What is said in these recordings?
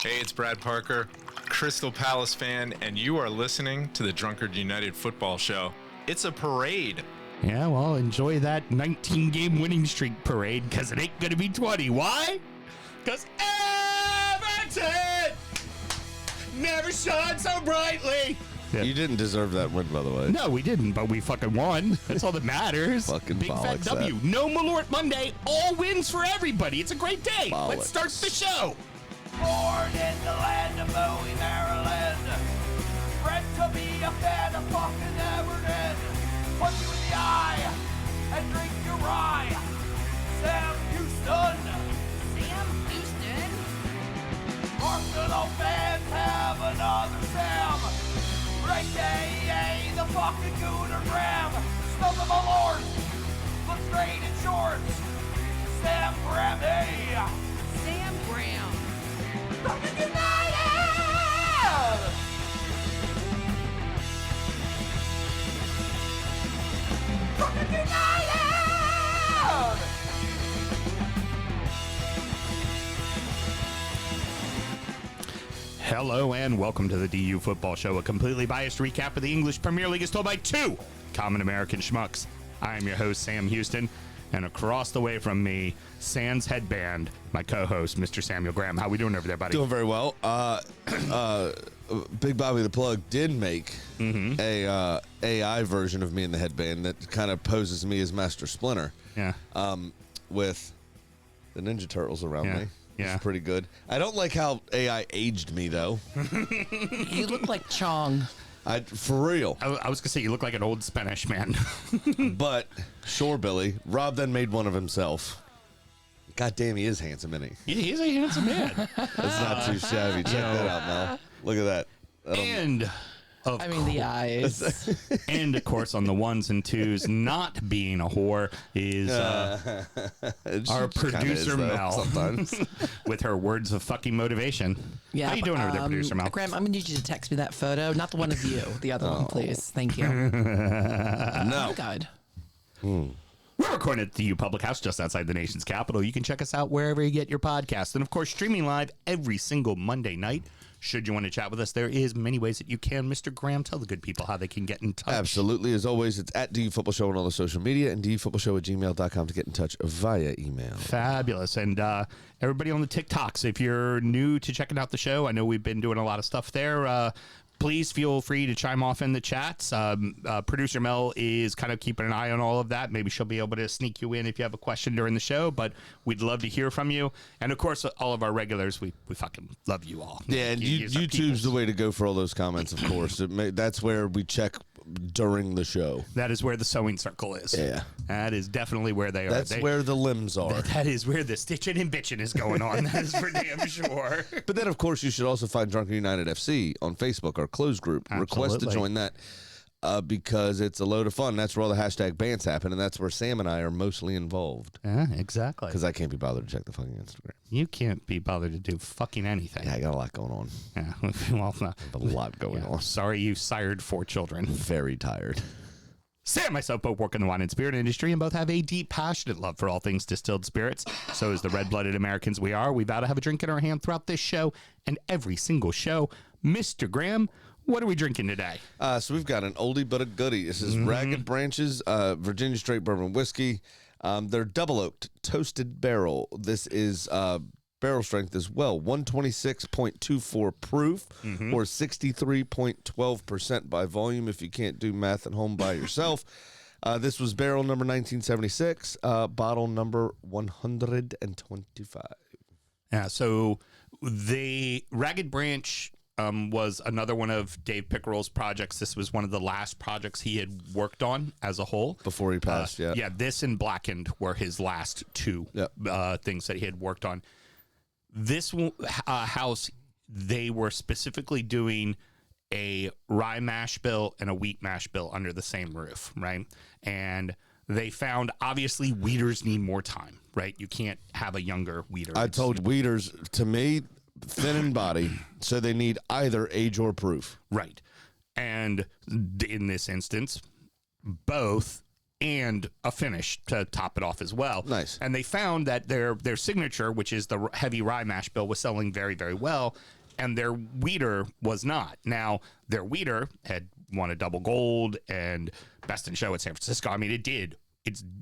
Hey, it's Brad Parker, Crystal Palace fan, and you are listening to the Drunkard United Football Show. It's a parade. Yeah, well, enjoy that 19-game winning streak parade, because it ain't going to be 20. Why? Because Everton never shone so brightly. Yeah. You didn't deserve that win, by the way. No, we didn't, but we fucking won. That's all that matters. Fucking Big fat W. that. No Malort Monday. All wins for everybody. It's a great day. Bollocks. Let's start the show. Born in the land of Bowie, Maryland. Bred to be a fan of fucking Everton. Punch you in the eye and drink your rye. Sam Houston. Sam Houston? Arsenal fans have another Sam. Right day, the fucking Gooner Graham. Smells of my lord. Looks great in shorts. Sam Graham, hey. Sam Graham. Fucking United! Fucking United! Hello and welcome to the DU Football Show, a completely biased recap of the English Premier League as told by two common American schmucks. I am your host, Sam Houston, and across the way from me, sans headband, my co-host, Mr. Samuel Graham. How we doing over there, buddy? Doing very well. Big Bobby the Plug did make a AI version of me in the headband that kind of poses me as Master Splinter. Yeah. With the Ninja Turtles around me. Yeah. It's pretty good. I don't like how AI aged me, though. You look like Chong. For real. I was going to say, you look like an old Spanish man. But, sure, Billy. Rob then made one of himself. God damn, he is handsome, isn't he? He's a handsome man. That's not too shabby. Check that out, Mel. Look at that. And, The eyes. and of course, on the ones and twos, not being a whore is our producer Mel sometimes. with her words of fucking motivation. Yeah. How you doing over there, producer Mel? Graham, I'm going to need you to text me that photo. Not the one of you. The other one, please. Thank you. No. Oh, God. We're recording at the U Public House just outside the nation's capital. You can check us out wherever you get your podcasts. And, of course, streaming live every single Monday night. Should you want to chat with us, there is many ways that you can. Mr. Graham, tell the good people how they can get in touch. Absolutely. As always, it's at DU Football Show on all the social media and dufootballshow@gmail.com to get in touch via email. Fabulous. And everybody on the TikToks, if you're new to checking out the show, I know we've been doing a lot of stuff there. Please feel free to chime off in the chats. Producer Mel is kind of keeping an eye on all of that. Maybe she'll be able to sneak you in if you have a question during the show, but we'd love to hear from you. And, of course, all of our regulars, we fucking love you all. Yeah, and YouTube's the way to go for all those comments, of course. That's where we check during the show. That is where the sewing circle is. Yeah. That is definitely where they are. That's where the limbs are. That is where the stitching and bitching is going on. That is for damn sure. But then, of course, you should also find Drunken United FC on Facebook, our closed group. Absolutely. Request to join that because it's a load of fun. That's where all the hashtag bans happen, and that's where Sam and I are mostly involved. Yeah, exactly. Because I can't be bothered to check the fucking Instagram. You can't be bothered to do fucking anything. Yeah, I got a lot going on. Yeah, well, A lot going on. Sorry you sired 4 children. Very tired. Sam and myself both work in the wine and spirit industry and both have a deep, passionate love for all things distilled spirits. So as the red-blooded Americans we are, we vow to have a drink in our hand throughout this show and every single show. Mr. Graham, what are we drinking today? So we've got an oldie but a goodie. This is Ragged Branches, Virginia Straight Bourbon Whiskey. They're double oaked, toasted barrel. This is barrel strength as well, 126.24 proof or 63.12% by volume if you can't do math at home by yourself. This was barrel number 1976, bottle number 125. Yeah, so the Ragged Branch was another one of Dave Pickerel's projects. This was one of the last projects he had worked on as a whole. Before he passed, yeah. Yeah, this and Blackened were his last two things that he had worked on. This house, they were specifically doing a rye mash bill and a wheat mash bill under the same roof, right? And they found, obviously, wheaters need more time, right? You can't have a younger wheater. I told wheaters, to me, thin in body, so they need either age or proof. Right. And in this instance, both and a finish to top it off as well. Nice. And they found that their signature, which is the heavy rye mash bill, was selling very, very well, and their wheater was not. Now, their wheater had won a double gold and best in show at San Francisco. I mean, it did.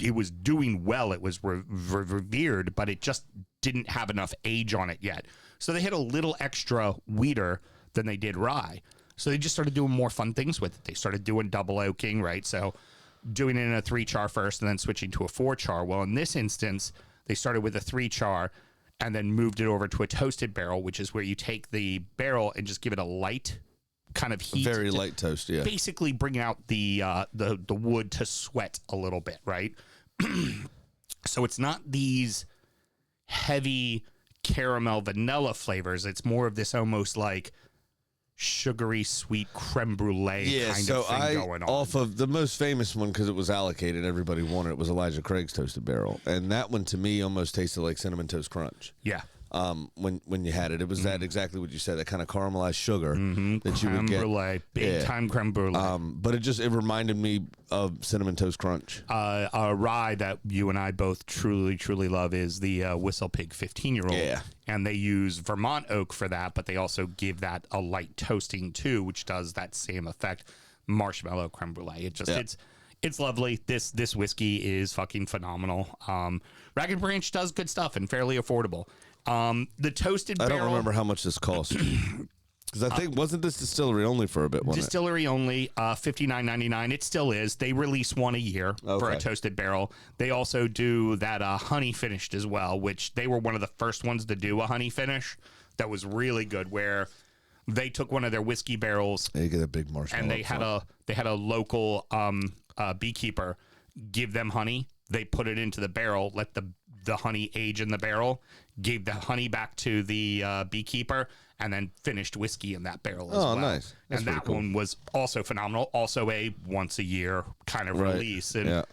It was doing well. It was revered, but it just didn't have enough age on it yet. So they hit a little extra wheater than they did rye. So they just started doing more fun things with it. They started doing double oaking, right? So doing it in a 3-char first and then switching to a 4-char. Well, in this instance, they started with a 3-char and then moved it over to a toasted barrel, which is where you take the barrel and just give it a light kind of heat. Very light toast, yeah. Basically bring out the wood to sweat a little bit, right? So it's not these heavy caramel vanilla flavors. It's more of this almost like sugary sweet creme brulee kind of thing going on. Off of the most famous one, because it was allocated, everybody wanted it, was Elijah Craig's Toasted Barrel, and that one to me almost tasted like Cinnamon Toast Crunch. Yeah. When you had it, it was that exactly what you said, that kind of caramelized sugar that you would get. Brulee, big time creme brulee. But it reminded me of Cinnamon Toast Crunch. A rye that you and I both truly love is the Whistle Pig 15-year-old. Yeah. And they use Vermont oak for that, but they also give that a light toasting too, which does that same effect. Marshmallow creme brulee. It's lovely. This whiskey is fucking phenomenal. Ragged Branch does good stuff and fairly affordable. The toasted barrel. I don't remember how much this cost. Because I think, wasn't this distillery only for a bit? Distillery only, $59.99. It still is. They release one a year for a toasted barrel. They also do that honey finished as well, which they were one of the first ones to do a honey finish. That was really good, where they took one of their whiskey barrels. They get a big marshmallow. And they had a local beekeeper give them honey. They put it into the barrel, let the honey age in the barrel, gave the honey back to the beekeeper, and then finished whiskey in that barrel as well. Oh, nice. That's and that cool. one was also phenomenal. Also a once a year kind of release. And,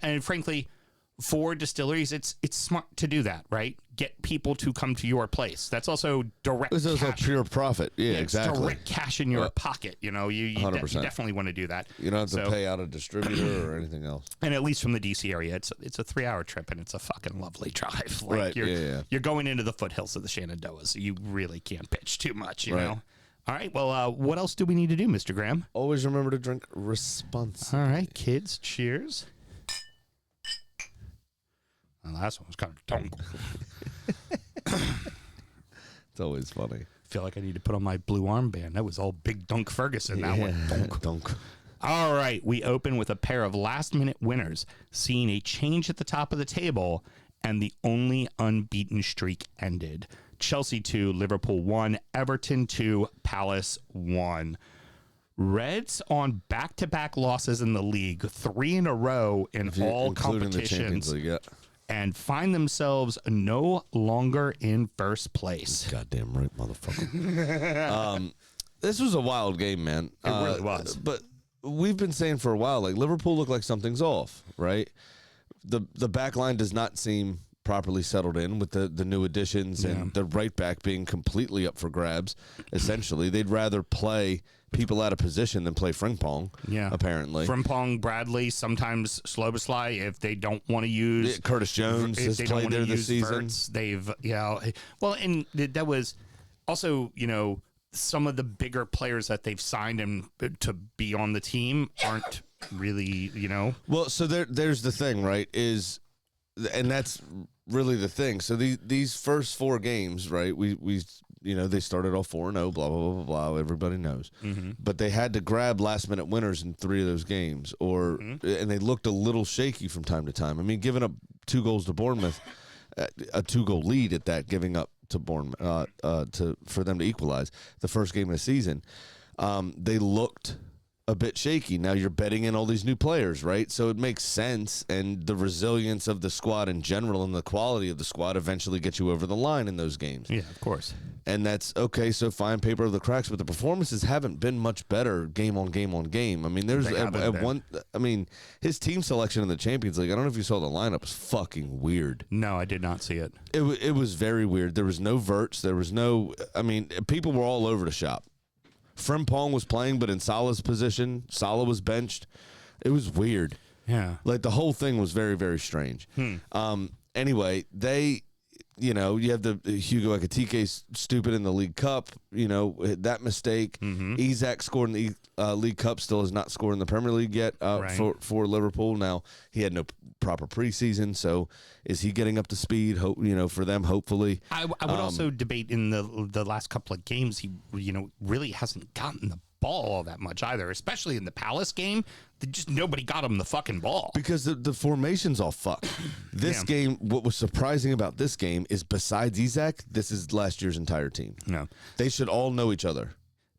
and frankly, for distilleries, it's smart to do that, right? Get people to come to your place. That's also direct This is a cash. pure profit. Yeah, It's exactly. direct cash in your pocket. You know, you 100%. definitely want to do that. You don't have to pay out a distributor or anything else. And at least from the DC area, it's a 3-hour trip, and it's a fucking lovely drive. Like Right, you're going into the foothills of the Shenandoah, so you really can't pitch too much, you know? All right, well, what else do we need to do, Mr. Graham? Always remember to drink responsibly. All right, kids, cheers. The last one was kind of dunk. It's always funny. I feel like I need to put on my blue armband. That was all Big Dunk Ferguson. That one. Dunk. All right, we open with a pair of last-minute winners, seeing a change at the top of the table, and the only unbeaten streak ended. Chelsea 2, Liverpool 1, Everton 2, Palace 1. Reds on back-to-back losses in the league, 3 in a row in all competitions. League, and find themselves no longer in first place. Goddamn right, motherfucker. This was a wild game, man. It really was. But we've been saying for a while, like, Liverpool looked like something's off, right? The back line does not seem properly settled in with the new additions and the right back being completely up for grabs. Essentially, they'd rather play people out of position than play Frimpong. Yeah, apparently Frimpong, Bradley, sometimes Slobosly if they don't want to use Curtis Jones has played there this season. They've well, and that was also some of the bigger players that they've signed and to be on the team aren't really Well, so there's the thing, right? And that's really the thing. So these first 4 games, right? We they started off 4-0, blah blah blah blah blah. Everybody knows, but they had to grab last minute winners in 3 of those games, and they looked a little shaky from time to time. I mean, giving up 2 goals to Bournemouth, a 2-goal lead at that, giving up to Bournemouth for them to equalize the first game of the season. They looked a bit shaky. Now you're betting in all these new players, right? So it makes sense, and the resilience of the squad in general and the quality of the squad eventually gets you over the line in those games. Yeah, of course. And that's okay. So fine, paper of the cracks, but the performances haven't been much better game on game on game. I mean, there's one. I mean, his team selection in the Champions League. I don't know if you saw the lineup. Was fucking weird. No, I did not see it. It was very weird. There was no Verts. There was no. I mean, people were all over the shop. Frimpong was playing, but in Salah's position. Salah was benched. It was weird. Yeah. Like, the whole thing was very, very strange. Anyway, they, you have the Hugo Ekitike's stupid in the League Cup, that mistake. Isak scored in the League Cup, still has not scored in the Premier League yet for Liverpool. Now, he had no proper preseason, so is he getting up to speed, for them, hopefully? I would also debate in the last couple of games, he, really hasn't gotten the ball all that much either, especially in the Palace game. Just nobody got him the fucking ball. Because the formation's all fucked. This game, what was surprising about this game is besides Isak, this is last year's entire team. No. They should all know each other.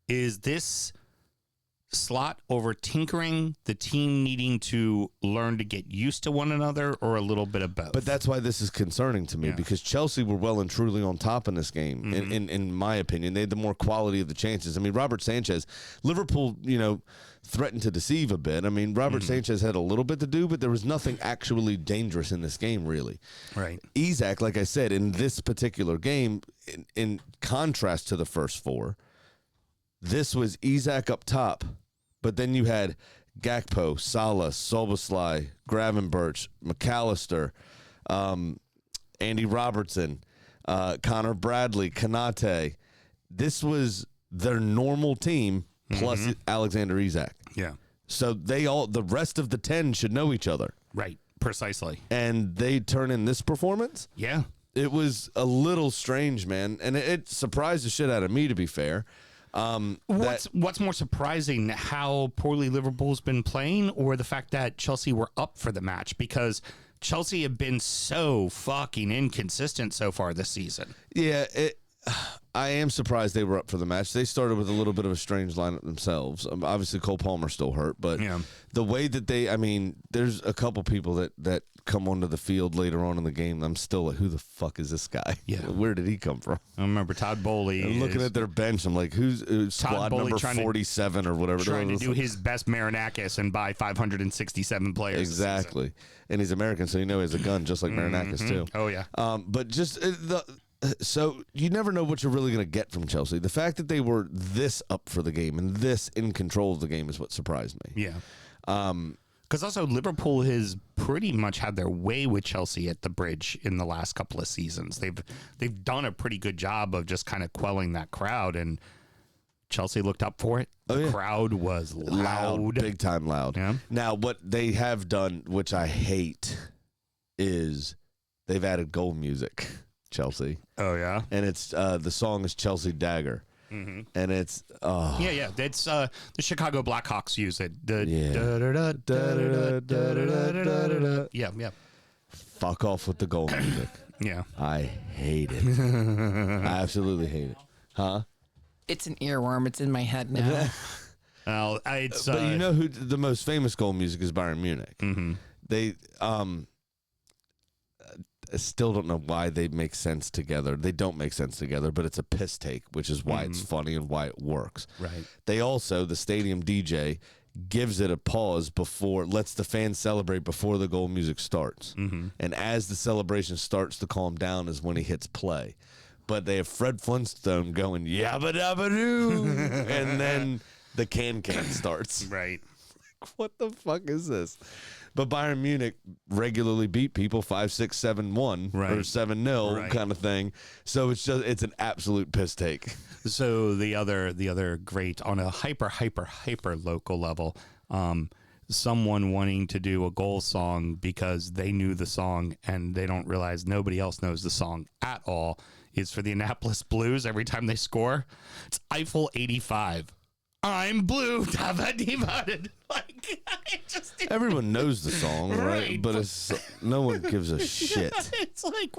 Is this slot over tinkering, the team needing to learn to get used to one another, or a little bit of both? But that's why this is concerning to me, because Chelsea were well and truly on top in this game, in my opinion. They had the more quality of the chances. I mean, Robert Sanchez, Liverpool, threatened to deceive a bit. I mean, Robert Sanchez had a little bit to do, but there was nothing actually dangerous in this game, really. Right. Isak, like I said, in this particular game, in contrast to the first four, this was Isak up top, but then you had Gakpo, Salah, Szoboszlai, Gravenberch, McAllister, Andy Robertson, Connor Bradley, Konate. This was their normal team plus Alexander Isak. Yeah. So the rest of the 10 should know each other. Right. Precisely. And they turn in this performance? Yeah. It was a little strange, man. And it surprised the shit out of me, to be fair. What's more surprising, how poorly Liverpool's been playing, or the fact that Chelsea were up for the match? Because Chelsea have been so fucking inconsistent so far this season. Yeah, I am surprised they were up for the match. They started with a little bit of a strange lineup themselves. Obviously, Cole Palmer's still hurt, but the way that there's a couple people that come onto the field later on in the game. I'm still like, who the fuck is this guy? Yeah. Where did he come from? I remember Todd Bowley. I'm looking at their bench. I'm like, who's squad number 47 or whatever? Trying to do his best Marinakis and buy 567 players. Exactly. And he's American, so he has a gun just like Marinakis, too. Oh, yeah. But just so you never know what you're really going to get from Chelsea. The fact that they were this up for the game and this in control of the game is what surprised me. Yeah. Because also Liverpool has pretty much had their way with Chelsea at the Bridge in the last couple of seasons. They've done a pretty good job of just kind of quelling that crowd, and Chelsea looked up for it. The crowd was loud. Big time loud. Yeah. Now, what they have done, which I hate, is they've added goal music. Chelsea. Oh, yeah? And it's the song is Chelsea Dagger. And it's yeah. It's the Chicago Blackhawks use it. Yeah. Fuck off with the goal music. Yeah. I hate it. I absolutely hate it. Huh? It's an earworm. It's in my head now. Well, it's but you know who the most famous goal music is? Bayern Munich. They I still don't know why they make sense together. They don't make sense together, but it's a piss take, which is why it's funny and why it works. Right. They also, the stadium DJ gives it a pause lets the fans celebrate before the goal music starts. And as the celebration starts to calm down is when he hits play. But they have Fred Flintstone going, yabba dabba doo, and then the can starts. Right. What the fuck is this? But Bayern Munich regularly beat people 5-6, 7-1 or 7-0 kind of thing. So it's an absolute piss take. So the other great on a hyper local level, someone wanting to do a goal song because they knew the song and they don't realize nobody else knows the song at all is for the Annapolis Blues. Every time they score, it's Eiffel 85. I'm blue. Like, everyone knows the song, right? But no one gives a shit. It's like,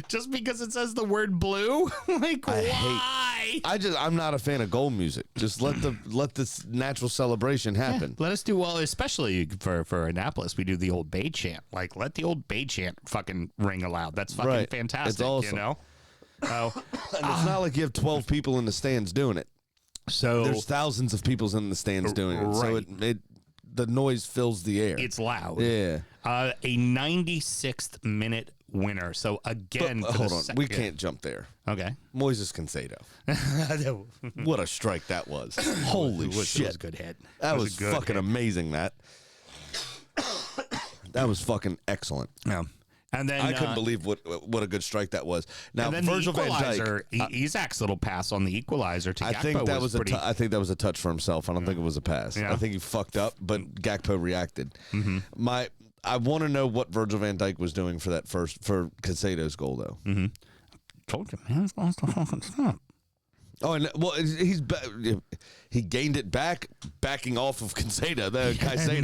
just because it says the word blue, like, why? I'm not a fan of goal music. Just let this natural celebration happen. Yeah, let us do well, especially for Annapolis. We do the old Bay chant. Like, let the old Bay chant fucking ring aloud. That's fucking fantastic. It's awesome. You know. And it's not like you have 12 people in the stands doing it. So there's thousands of people in the stands doing it. So the noise fills the air. It's loud. Yeah. A 96th minute winner. So again, hold on. We can't jump there. Okay. Moises Caicedo. What a strike that was. Holy shit. It was a good hit. That was fucking amazing, that. That was fucking excellent. Yeah. And then I couldn't believe what a good strike that was. Now, and then Virgil the van equalizer, Dijk, Isak's little pass on the equalizer to Gakpo I think that was pretty. I think that was a touch for himself. I don't think it was a pass. Yeah. I think he fucked up, but Gakpo reacted. I want to know what Virgil van Dijk was doing for Caicedo's goal, though. Told you, man. It's lost the fucking step. Oh, and well, he gained it back, backing off of Caicedo. No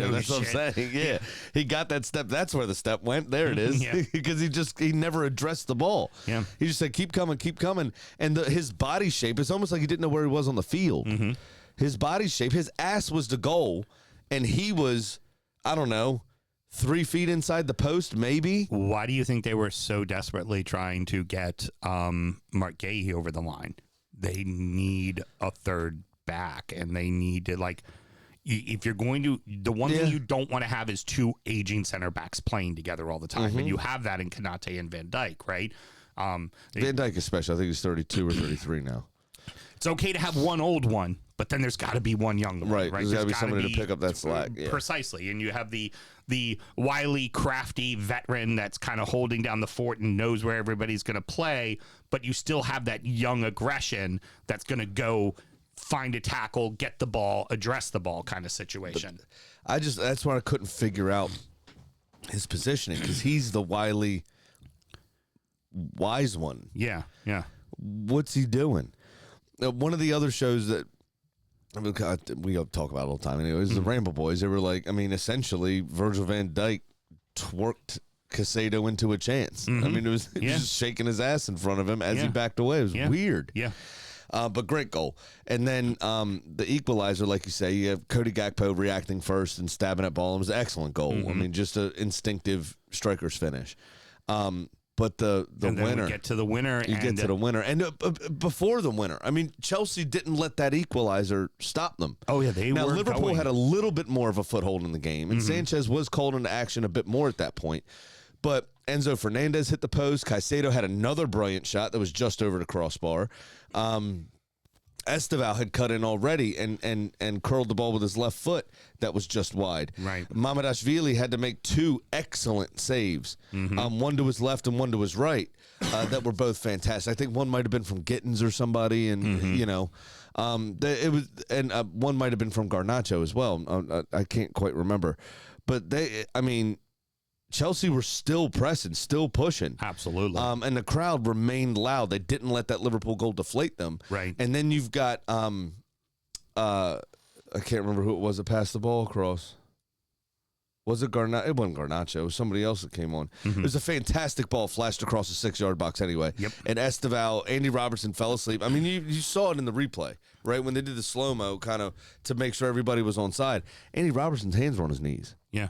That's what I'm saying. Yeah, he got that step. That's where the step went. There it is. Because he never addressed the ball. Yeah, he just said, "Keep coming," and his body shape. It's almost like he didn't know where he was on the field. His body shape, his ass was the goal, and he was, I don't know, 3 feet inside the post, maybe. Why do you think they were so desperately trying to get Mark Gahey over the line? They need a third back, and they need to, like, if you're going to, the one thing you don't want to have is 2 aging center backs playing together all the time, and you have that in Konate and Van Dijk, right? Van Dijk especially, I think he's 32 or 33 now. It's okay to have one old one, but then there's got to be one young one, right? There's got to be somebody to pick up that slack. Yeah. Precisely, and you have the wily, crafty veteran that's kind of holding down the fort and knows where everybody's going to play, but you still have that young aggression that's going to go find a tackle, get the ball, address the ball kind of situation. That's why I couldn't figure out his positioning, because he's the wily, wise one. Yeah. What's he doing? One of the other shows that we talk about all the time anyways, the Ramble Boys, they were like, I mean, essentially, Virgil van Dijk twerked Caicedo into a chance. I mean, it was just shaking his ass in front of him as he backed away. It was weird. Yeah. But great goal. And then the equalizer, like you say, you have Cody Gakpo reacting first and stabbing at ball. It was an excellent goal. I mean, just an instinctive striker's finish. But the winner, we get to the winner. And before the winner, I mean, Chelsea didn't let that equalizer stop them. Oh yeah, Liverpool had a little bit more of a foothold in the game, and Sanchez was called into action a bit more at that point. But Enzo Fernandez hit the post. Caicedo had another brilliant shot that was just over the crossbar. Esteval had cut in already and curled the ball with his left foot that was just wide. Right. Mamardashvili had to make 2 excellent saves, one to his left and one to his right, that were both fantastic. I think one might have been from Gittins or somebody, and one might have been from Garnacho as well. I can't quite remember, but Chelsea were still pressing, still pushing. Absolutely. And the crowd remained loud. They didn't let that Liverpool goal deflate them. Right. And then you've got, I can't remember who it was that passed the ball across. Was it Garnacho? It wasn't Garnacho. It was somebody else that came on. It was a fantastic ball flashed across the 6-yard box anyway. Yep. And Esteval, Andy Robertson fell asleep. I mean, you saw it in the replay, right? When they did the slow-mo kind of to make sure everybody was on side. Andy Robertson's hands were on his knees. Yeah.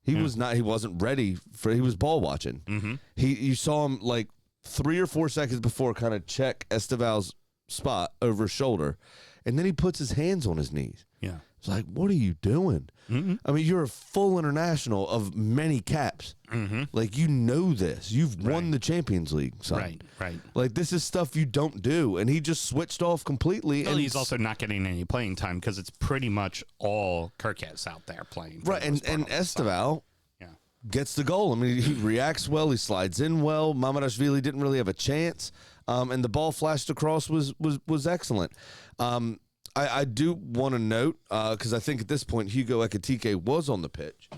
He wasn't ready he was ball watching. You saw him like 3 or 4 seconds before kind of check Esteval's spot over his shoulder, and then he puts his hands on his knees. Yeah. It's like, what are you doing? I mean, you're a full international of many caps. Like, you know this. You've won the Champions League, son. Right. Like, this is stuff you don't do. And he just switched off completely. Well, he's also not getting any playing time because it's pretty much all Kirkes out there playing. Right, and Esteval gets the goal. I mean, he reacts well. He slides in well. Mamardashvili didn't really have a chance. And the ball flashed across was excellent. I do want to note, because I think at this point Hugo Ekitike was on the pitch.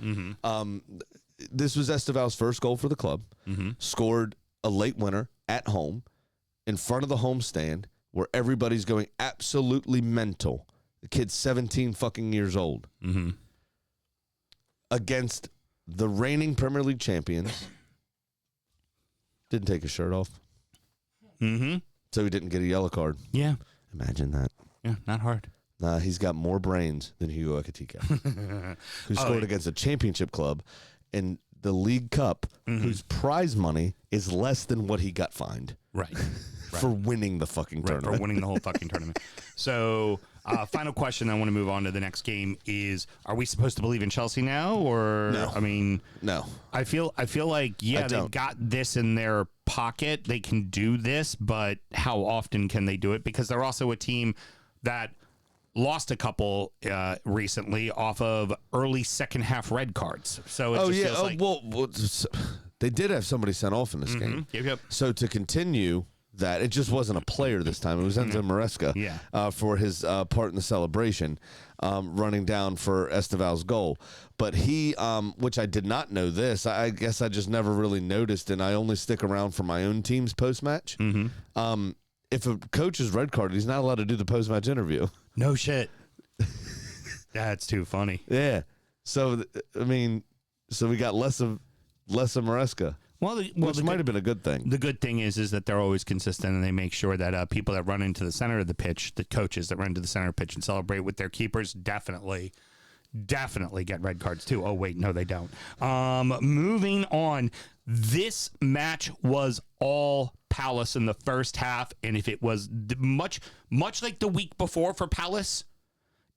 This was Esteval's first goal for the club. Scored a late winner at home in front of the homestand where everybody's going absolutely mental. The kid's 17 fucking years old. Against the reigning Premier League champions. Didn't take his shirt off. So he didn't get a yellow card. Yeah. Imagine that. Yeah, not hard. Nah, he's got more brains than Hugo Ekitike, who scored against a championship club in the League Cup, whose prize money is less than what he got fined. Right. For winning the fucking tournament. For winning the whole fucking tournament. So, final question. I want to move on to the next game. Is are we supposed to believe in Chelsea now, or No. I mean, No. I feel like they've got this in their pocket. They can do this, but how often can they do it? Because they're also a team that lost a couple recently off of early second half red cards. So it just feels like... well, they did have somebody sent off in this game. Yep. So to continue that, it just wasn't a player this time. It was Enzo Maresca for his part in the celebration, running down for Esteval's goal. But he, which I did not know this, I guess I just never really noticed, and I only stick around for my own team's post-match. If a coach is red carded, he's not allowed to do the post-match interview. No shit. That's too funny. Yeah. So, I mean, we got less of Maresca. Which might have been a good thing. The good thing is that they're always consistent, and they make sure that people that run into the center of the pitch, the coaches that run into the center of the pitch and celebrate with their keepers, definitely get red cards too. Oh wait, no, they don't. Moving on, this match was all Palace in the first half, and if it was much like the week before for Palace.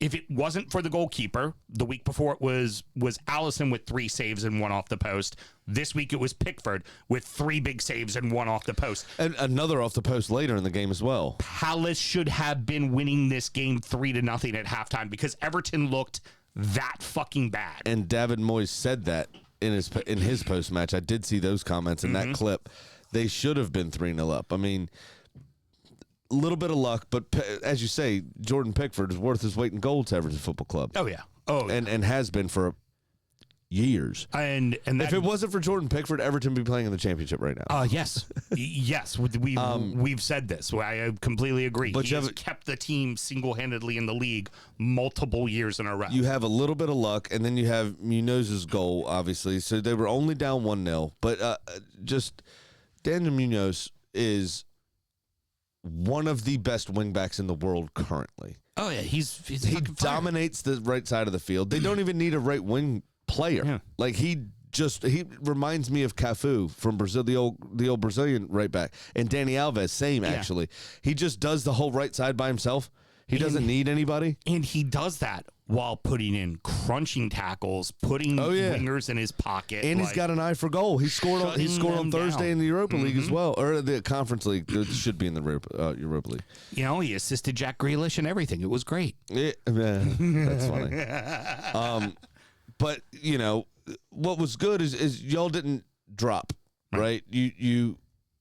If it wasn't for the goalkeeper, the week before it was Allison with 3 saves and 1 off the post. This week it was Pickford with 3 big saves and 1 off the post. And another off the post later in the game as well. Palace should have been winning this game 3-0 at halftime because Everton looked that fucking bad. And David Moyes said that in his post match. I did see those comments in that clip. They should have been 3-0 up. I mean, a little bit of luck, but as you say, Jordan Pickford is worth his weight in gold to Everton Football Club. Oh yeah, and has been for years. And that, if it wasn't for Jordan Pickford, Everton would be playing in the championship right now. Yes, we've said this. I completely agree. But he has kept the team single-handedly in the league multiple years in a row. You have a little bit of luck, and then you have Munoz's goal, obviously. So they were only down 1-0, but just Daniel Munoz is one of the best wingbacks in the world currently. Oh yeah, he dominates the right side of the field. They don't even need a right wing player. Yeah. Like he reminds me of Cafu from Brazil, the old Brazilian right back, and Dani Alves, same actually. He just does the whole right side by himself. He doesn't need anybody, and he does that while putting in crunching tackles, putting wingers in his pocket, and he's got an eye for goal. He scored on Thursday in the Europa League as well, or the Conference League. It should be in the Europa League. You know, he assisted Jack Grealish and everything. It was great. Yeah, that's funny. But you know what was good is y'all didn't drop, right? You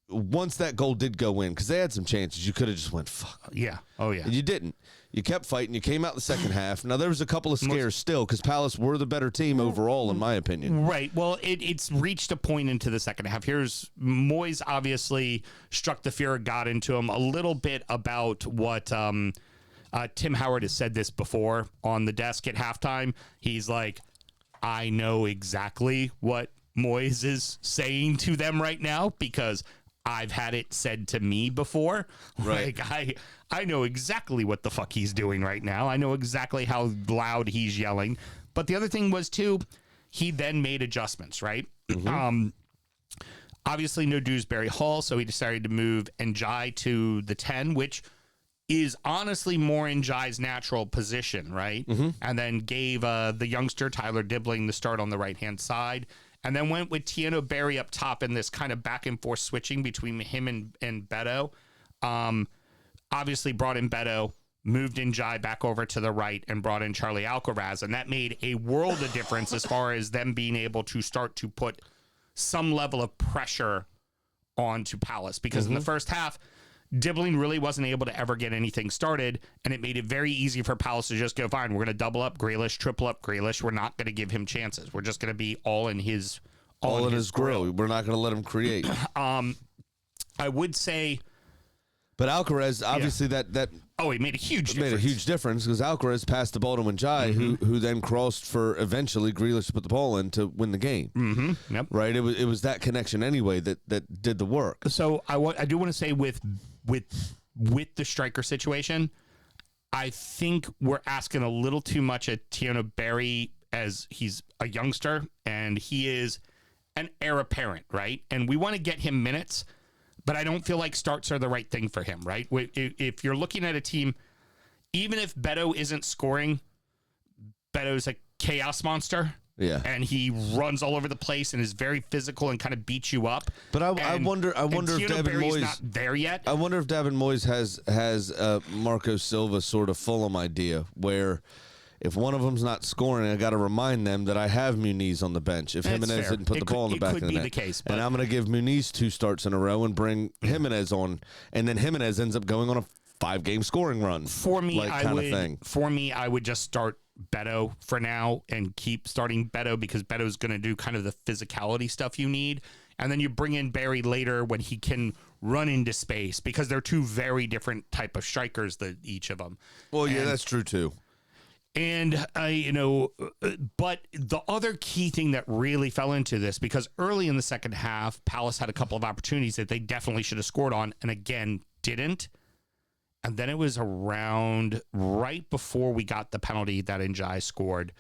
once that goal did go in, because they had some chances, you could have just went, fuck. Yeah. Oh, yeah. And you didn't. You kept fighting. You came out the second half. Now, there was a couple of scares still, because Palace were the better team overall, in my opinion. Right. Well, it's reached a point into the second half. Here's Moyes obviously struck the fear of God into him a little bit about what Tim Howard has said this before on the desk at halftime. He's like, I know exactly what Moyes is saying to them right now because I've had it said to me before. Right. Like I know exactly what the fuck he's doing right now. I know exactly how loud he's yelling. But the other thing was too, he then made adjustments, right? Obviously no Dewsbury Hall, so he decided to move Njai to the 10, which is honestly more Njai's natural position, right? And then gave the youngster Tyler Dibbling the start on the right-hand side. And then went with Tieno Berry up top in this kind of back and forth switching between him and Beto. Obviously brought in Beto, moved Njai back over to the right, and brought in Charlie Alcaraz. And that made a world of difference as far as them being able to start to put some level of pressure onto Palace. Because in the first half, Dibbling really wasn't able to ever get anything started, and it made it very easy for Palace to just go, fine, we're going to double up Grealish, triple up Grealish. We're not going to give him chances. We're just going to be all in his grill. We're not going to let him create. I would say... But Alcaraz, obviously that he made a huge difference. Made a huge difference because Alcaraz passed the ball to Njai, who then crossed for eventually Grealish to put the ball in to win the game. Yep. Right? It was that connection anyway that did the work. So I do want to say with the striker situation, I think we're asking a little too much at Tieno Berry as he's a youngster and he is an heir apparent, right? And we want to get him minutes, but I don't feel like starts are the right thing for him, right? If you're looking at a team, even if Beto isn't scoring, Beto's a chaos monster, Yeah. And he runs all over the place and is very physical and kind of beats you up. But I wonder if David Berry's Moyes not there yet. I wonder if David Moyes has Marco Silva sort of Fulham idea where if one of them's not scoring, I got to remind them that I have Muniz on the bench. If That's Jimenez fair. didn't put the ball in the back of the net, could be the case, and I'm going to give Muniz 2 starts in a row and bring Jimenez on, and then Jimenez ends up going on a 5-game scoring run. For me, I would just start Beto for now and keep starting Beto because Beto's going to do kind of the physicality stuff you need. And then you bring in Barry later when he can run into space because they're 2 very different type of strikers, each of them. Well, yeah, that's true too. And, but the other key thing that really fell into this, because early in the second half, Palace had a couple of opportunities that they definitely should have scored on, and again, didn't. And then it was around right before we got the penalty that Njai scored,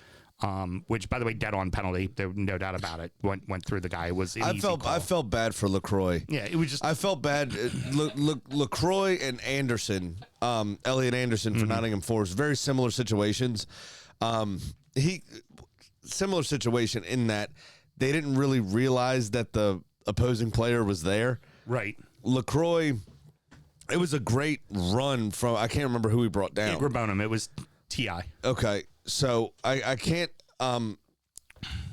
which, by the way, dead on penalty. There no doubt about it. Went through the guy. It was an easy call. I felt bad for LaCroix. Yeah, it was just. I felt bad. LaCroix and Anderson, Elliot Anderson for Nottingham Forest, very similar situations. Similar situation in that they didn't really realize that the opposing player was there. Right. LaCroix. It was a great run from, I can't remember who he brought down. Igor Bonham. It was T.I. Okay, so I can't,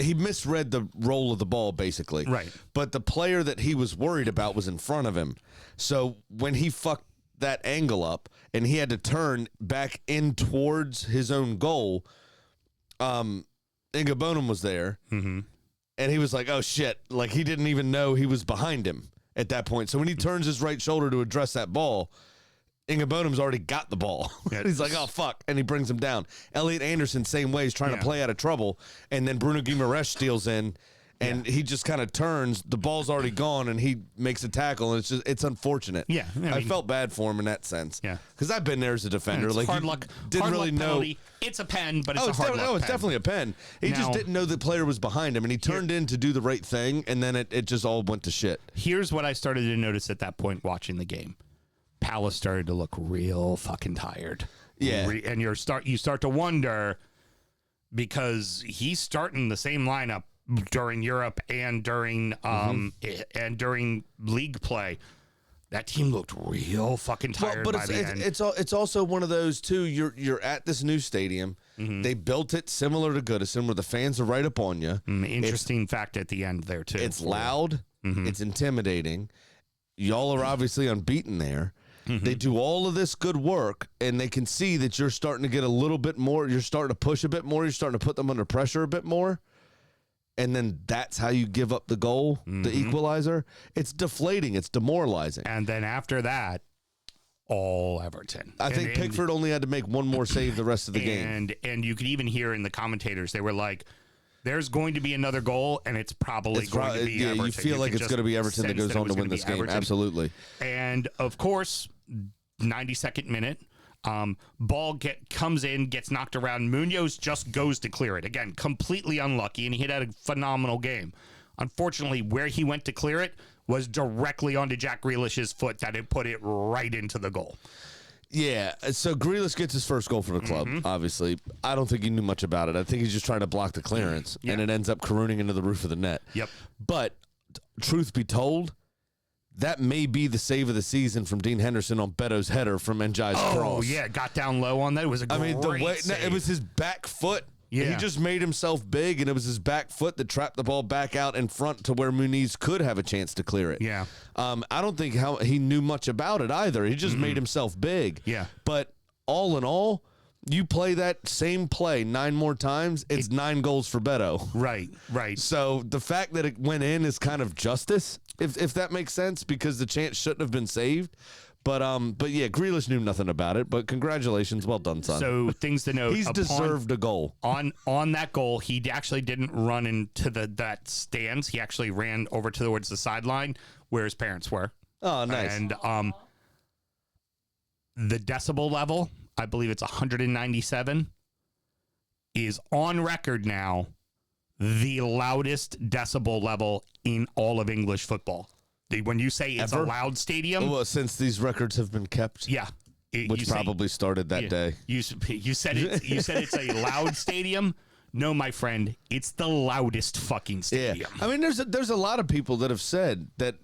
he misread the roll of the ball, basically. Right. But the player that he was worried about was in front of him. So when he fucked that angle up and he had to turn back in towards his own goal, Igor Bonham was there. Mm-hmm. And he was like, oh, shit. Like, he didn't even know he was behind him at that point. So when he turns his right shoulder to address that ball, Igor Bonham's already got the ball. He's like, oh, fuck. And he brings him down. Elliot Anderson, same way, is trying to play out of trouble. And then Bruno Guimaraes steals in, and he just kind of turns. The ball's already gone, and he makes a tackle. And it's unfortunate. Yeah. I felt bad for him in that sense. Yeah. Because I've been there as a defender. It's like, hard luck. Didn't hard really luck know. Penalty. It's a pen, but it's a hard luck it's pen. definitely a pen. He just didn't know the player was behind him, and he turned in to do the right thing, and then it just all went to shit. Here's what I started to notice at that point watching the game. Palace started to look real fucking tired. Yeah. And you start to wonder because he's starting the same lineup during Europe and during league play. That team looked real fucking tired by the end. It's also one of those too. You're at this new stadium. Mm-hmm. They built it similar to Goodison, where the fans are right up on you. Interesting fact at the end there too. It's loud. Mm-hmm. It's intimidating. Y'all are obviously unbeaten there. Mm-hmm. They do all of this good work, and they can see that you're starting to get a little bit more. You're starting to push a bit more. You're starting to put them under pressure a bit more. And then that's how you give up the goal, the equalizer. It's deflating. It's demoralizing. And then after that, all Everton. I think Pickford only had to make one more save the rest of the game. And you could even hear in the commentators, they were like, there's going to be another goal, and it's probably going to be Everton. You feel like it's going to be Everton that goes on to win this game. Everton. Absolutely. And, of course, 92nd minute. Ball comes in, gets knocked around. Munoz just goes to clear it. Again, completely unlucky, and he had a phenomenal game. Unfortunately, where he went to clear it was directly onto Jack Grealish's foot that it put it right into the goal. Yeah, so Grealish gets his first goal for the club, obviously. I don't think he knew much about it. I think he's just trying to block the clearance, and it ends up careening into the roof of the net. Yep. But, truth be told, that may be the save of the season from Dean Henderson on Beto's header from Njai's cross. Oh, yeah, got down low on that. It was a great save. It was his back foot. Yeah. He just made himself big, and it was his back foot that trapped the ball back out in front to where Muniz could have a chance to clear it. Yeah. I don't think he knew much about it either. He just made himself big. Yeah. But all in all, you play that same play 9 more times, it's 9 goals for Beto. Right. So the fact that it went in is kind of justice, if that makes sense, because the chance shouldn't have been saved. But yeah, Grealish knew nothing about it. But congratulations, well done, son. So things to note: he's deserved a goal on that goal. He actually didn't run into that stands. He actually ran over towards the sideline where his parents were. Oh, nice. And the decibel level, I believe it's 197, is on record now the loudest decibel level in all of English football. When you say it's a loud stadium, well, since these records have been kept, yeah, which probably started that day. You said it's a loud stadium. No, my friend, it's the loudest fucking stadium. I mean, there's a lot of people that have said that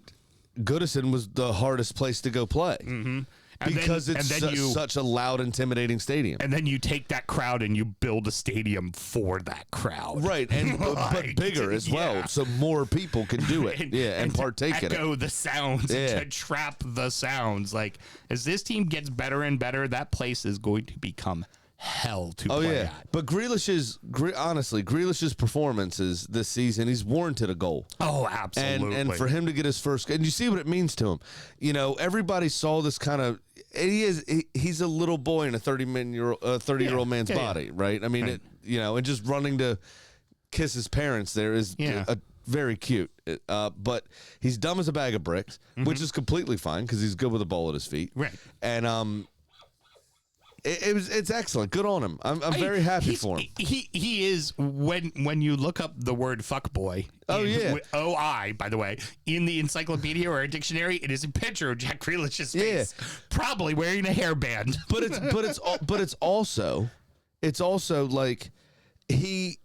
Goodison was the hardest place to go play. Mm-hmm. Because it's such a loud, intimidating stadium. And then you take that crowd and you build a stadium for that crowd. Right, and but bigger as well, so more people can do it. and partake in it. Echo the sounds, and to trap the sounds. Like, as this team gets better and better, that place is going to become hell to play at. But Grealish's performances this season, he's warranted a goal. Oh, absolutely. And for him to get his first, and you see what it means to him. You know, everybody saw this kind of. He's a little boy in a 30-year-old man's body, right? I mean, and just running to kiss his parents there is very cute. But he's dumb as a bag of bricks, which is completely fine because he's good with a ball at his feet, right? And It's excellent. Good on him. I'm very happy for him. He is when you look up the word fuckboy. OI, by the way, in the encyclopedia or a dictionary, it is a picture of Jack Grealish's face, probably wearing a hairband. But it's also like he's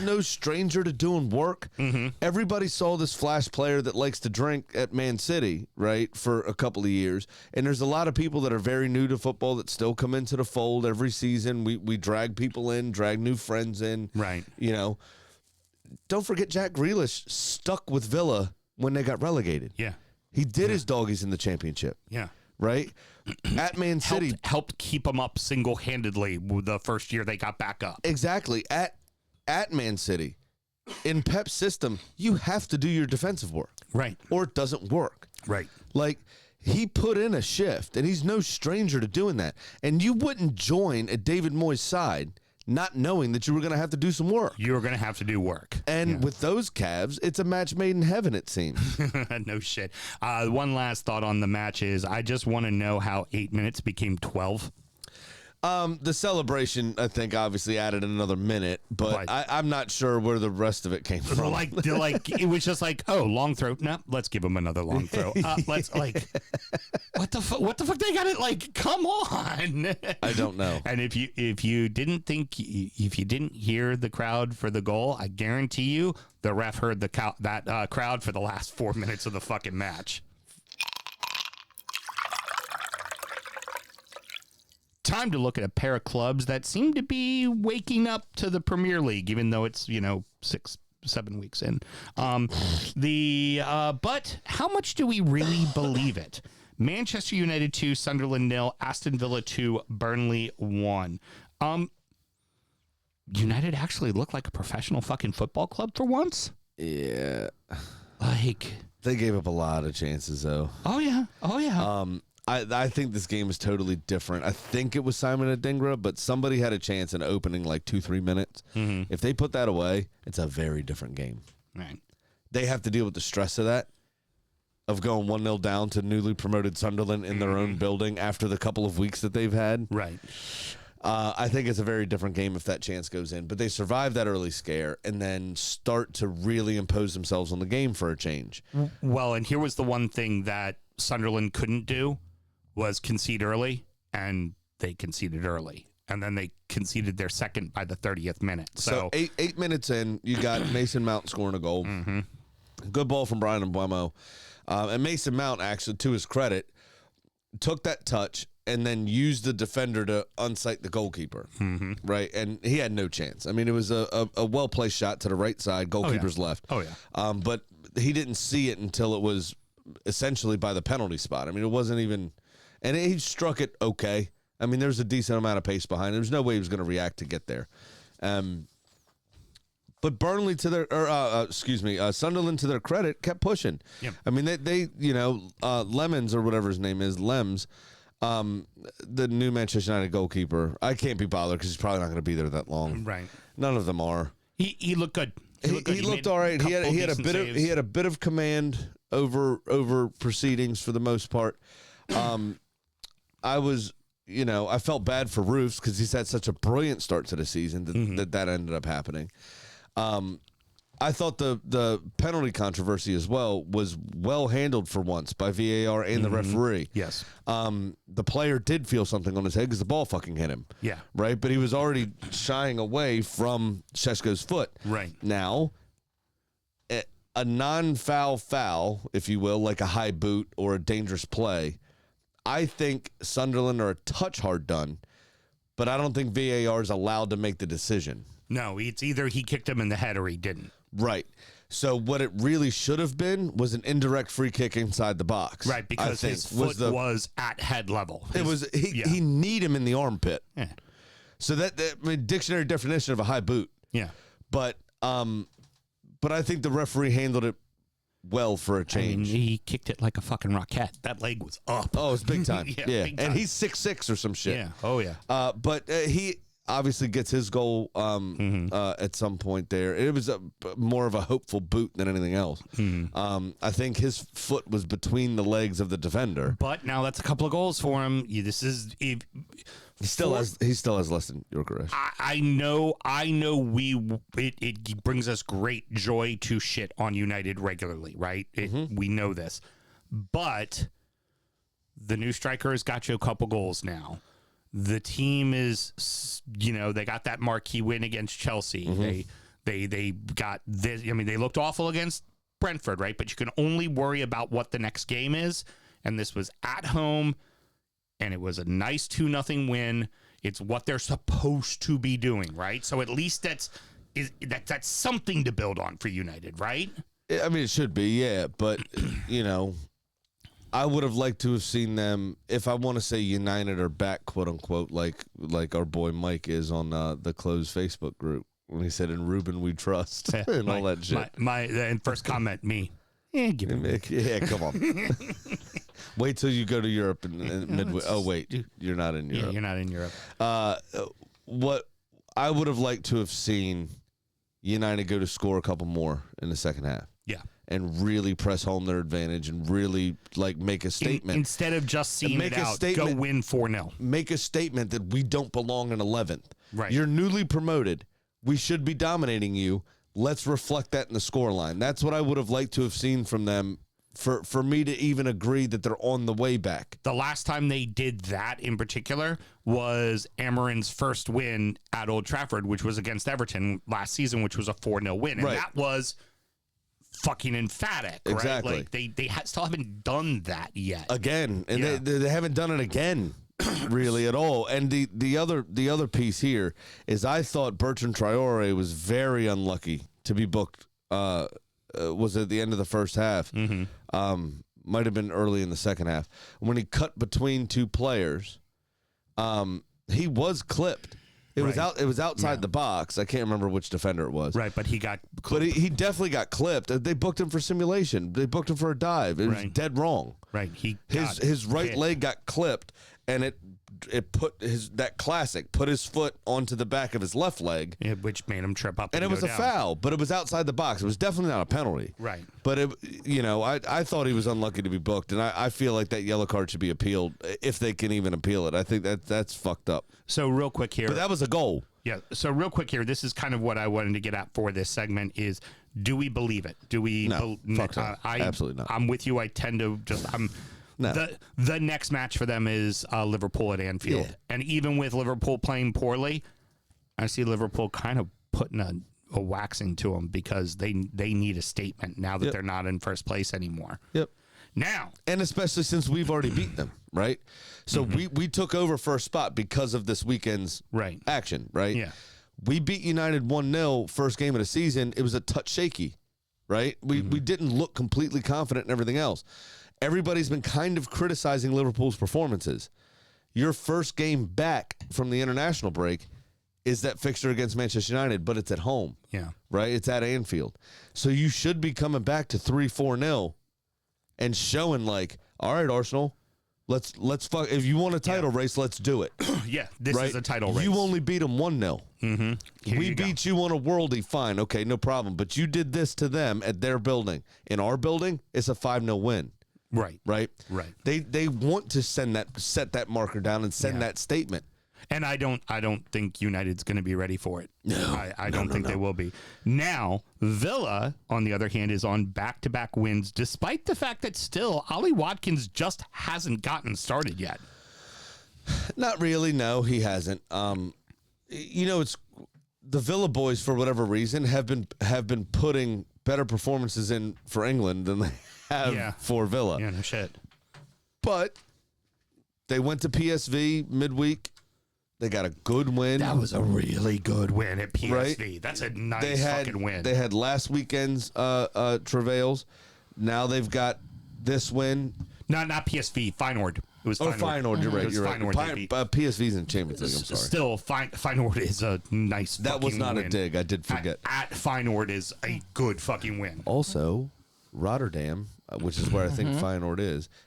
no stranger to doing work. Mm-hmm. Everybody saw this flash player that likes to drink at Man City, right, for a couple of years. And there's a lot of people that are very new to football that still come into the fold every season. We drag people in, drag new friends in. Right. You know, don't forget Jack Grealish stuck with Villa when they got relegated. Yeah. He did his doggies in the championship. Yeah. Right? At Man City. Helped keep them up single-handedly the first year they got back up. Exactly. At Man City, in Pep's system, you have to do your defensive work. Right. Or it doesn't work. Right. Like, he put in a shift, and he's no stranger to doing that. And you wouldn't join at David Moyes' side not knowing that you were going to have to do some work. You were going to have to do work. And with those Cavs, it's a match made in heaven, it seems. No shit. One last thought on the match is I just want to know how 8 minutes became 12. The celebration, I think, obviously added another minute, but I'm not sure where the rest of it came from. Like it was just like, oh, long throw. No, let's give him another long throw. Let's what the fuck? What the fuck? They got it. Like, come on. I don't know. And if you didn't hear the crowd for the goal, I guarantee you the ref heard that crowd for the last 4 minutes of the fucking match. Time to look at a pair of clubs that seem to be waking up to the Premier League, even though it's 6-7 weeks in. But how much do we really believe it? Manchester United 2, Sunderland 0, Aston Villa 2, Burnley 1. United actually looked like a professional fucking football club for once. Yeah, like they gave up a lot of chances though. Oh yeah. I think this game is totally different. I think it was Simon Adingra, but somebody had a chance in opening like 2-3 minutes. Mm-hmm. If they put that away, it's a very different game. Right. They have to deal with the stress of that, of going 1-0 down to newly promoted Sunderland in their own building after the couple of weeks that they've had. Right. I think it's a very different game if that chance goes in. But they survive that early scare and then start to really impose themselves on the game for a change. Well, and here was the one thing that Sunderland couldn't do. Was concede early, and they conceded early. And then they conceded their second by the 30th minute. So 8 minutes in, you got Mason Mount scoring a goal. Mm-hmm. Good ball from Brian Mbeumo. And Mason Mount, actually, to his credit, took that touch and then used the defender to unsight the goalkeeper. Mm-hmm. Right? And he had no chance. I mean, it was a well-placed shot to the right side, goalkeeper's left. Oh, yeah. But he didn't see it until it was essentially by the penalty spot. I mean, it wasn't even... And he struck it okay. I mean, there's a decent amount of pace behind it. There's no way he was going to react to get there. But Burnley Sunderland to their credit kept pushing. Yep. I mean, they Lemons or whatever his name is, Lems, the new Manchester United goalkeeper. I can't be bothered because he's probably not going to be there that long. Right. None of them are. He looked good. He looked all right. He had a bit of command over proceedings for the most part. I felt bad for Roofs because he's had such a brilliant start to the season that ended up happening. I thought the penalty controversy as well was well handled for once by VAR and the referee. Yes. The player did feel something on his head because the ball fucking hit him. Yeah. Right? But he was already shying away from Šeško's foot. Right. Now, a non-foul foul, if you will, like a high boot or a dangerous play, I think Sunderland are a touch hard done, but I don't think VAR is allowed to make the decision. No, it's either he kicked him in the head or he didn't. Right. So what it really should have been was an indirect free kick inside the box. Right, because his foot was at head level. He kneed him in the armpit. Yeah. So that dictionary definition of a high boot. Yeah. But I think the referee handled it well for a change. I mean, he kicked it like a fucking rocket. That leg was up. Oh, it's big time. Yeah, yeah. big time. And he's 6'6" or some shit. Yeah. Oh, yeah. But he obviously gets his goal at some point there. It was more of a hopeful boot than anything else. I think his foot was between the legs of the defender. But now that's a couple of goals for him. This is... He still has less than York Rush. I know. It brings us great joy to shit on United regularly, right? We know this, but the new striker has got you a couple goals now. The team is, they got that marquee win against Chelsea. They got this. I mean, they looked awful against Brentford, right? But you can only worry about what the next game is, and this was at home. And it was a nice 2-0 win. It's what they're supposed to be doing, right? So at least that's something to build on for United, right? I mean, it should be, yeah. But, I would have liked to have seen them, if I want to say United are back, quote unquote, like our boy Mike is on the closed Facebook group when he said, "In Ruben we trust," and all that shit. And first comment, me. Give me. Yeah, come on. Wait till you go to Europe and midway. Oh, wait, you're not in Europe. Yeah, you're not in Europe. What I would have liked to have seen United go to score a couple more in the second half. Yeah. And really press home their advantage and really make a statement. Instead of just seeing it out, go win 4-0. Make a statement that we don't belong in 11th. Right. You're newly promoted. We should be dominating you. Let's reflect that in the scoreline. That's what I would have liked to have seen from them for me to even agree that they're on the way back. The last time they did that in particular was Amarin's first win at Old Trafford, which was against Everton last season, which was a 4-0 win. And that was fucking emphatic, right? Exactly. Like they still haven't done that yet. Again. And they haven't done it again. Really at all. And the other piece here is I thought Bertrand Traore was very unlucky to be booked. Was at the end of the first half. Might have been early in the second half when he cut between two players. He was clipped. It was outside the box. I can't remember which defender it was. Right, but he got clipped. But he definitely got clipped. They booked him for simulation. They booked him for a dive. It was dead wrong. Right. His right leg got clipped, and it put that classic put his foot onto the back of his left leg, which made him trip up. And it was a foul, but it was outside the box. It was definitely not a penalty. Right. But I thought he was unlucky to be booked, and I feel like that yellow card should be appealed if they can even appeal it. I think that's fucked up. So real quick here, but that was a goal. Yeah. So real quick here, this is kind of what I wanted to get at for this segment is: do we believe it? Do we? No. Fuck no. Absolutely not. I'm with you. I tend to just No. The next match for them is Liverpool at Anfield. Yeah. And even with Liverpool playing poorly, I see Liverpool kind of putting a waxing to them because they need a statement now that they're not in first place anymore. Yep. Now. And especially since we've already beat them, right? So we took over first spot because of this weekend's action, right? Yeah. We beat United 1-0 first game of the season. It was a touch shaky, right? We didn't look completely confident in everything else. Everybody's been kind of criticizing Liverpool's performances. Your first game back from the international break is that fixture against Manchester United, but it's at home. Yeah. Right? It's at Anfield. So you should be coming back to 3-4-0 and showing all right, Arsenal, let's fuck. If you want a title race, let's do it. Yeah, this is a title race. You only beat them 1-0. Mm-hmm. We beat you on a worldie, fine, okay, no problem. But you did this to them at their building. In our building, it's a 5-0 win. Right. They want to set that marker down and send that statement. And I don't think United's going to be ready for it. No, I don't think they will be. Now, Villa, on the other hand, is on back-to-back wins, despite the fact that still Ollie Watkins just hasn't gotten started yet. Not really. No, he hasn't. It's the Villa boys, for whatever reason, have been putting better performances in for England than they have for Villa. Yeah, no shit. But they went to PSV midweek. They got a good win. That was a really good win at PSV. Right? That's a nice fucking win. They had last weekend's travails. Now they've got this win. Not PSV, Feyenoord. It was Feyenoord. Feyenoord, you're right. You're right. PSV's in Champions League, I'm sorry. Still, Feyenoord is a nice fucking win. That was not a dig. I did forget. At Feyenoord is a good fucking win. Also, Rotterdam, which is where I think Feyenoord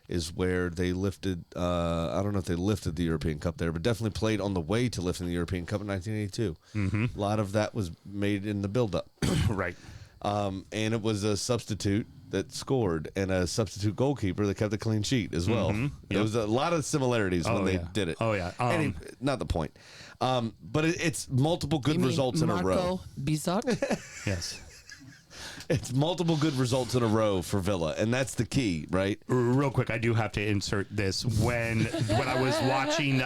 is where they lifted, I don't know if they lifted the European Cup there, but definitely played on the way to lifting the European Cup in 1982. A lot of that was made in the build-up. Right. And it was a substitute that scored and a substitute goalkeeper that kept a clean sheet as well. There was a lot of similarities when they did it. Oh, yeah. Not the point. But it's multiple good results in a row. Marco Bizot? Yes. It's multiple good results in a row for Villa, and that's the key, right? Real quick, I do have to insert this. When I was watching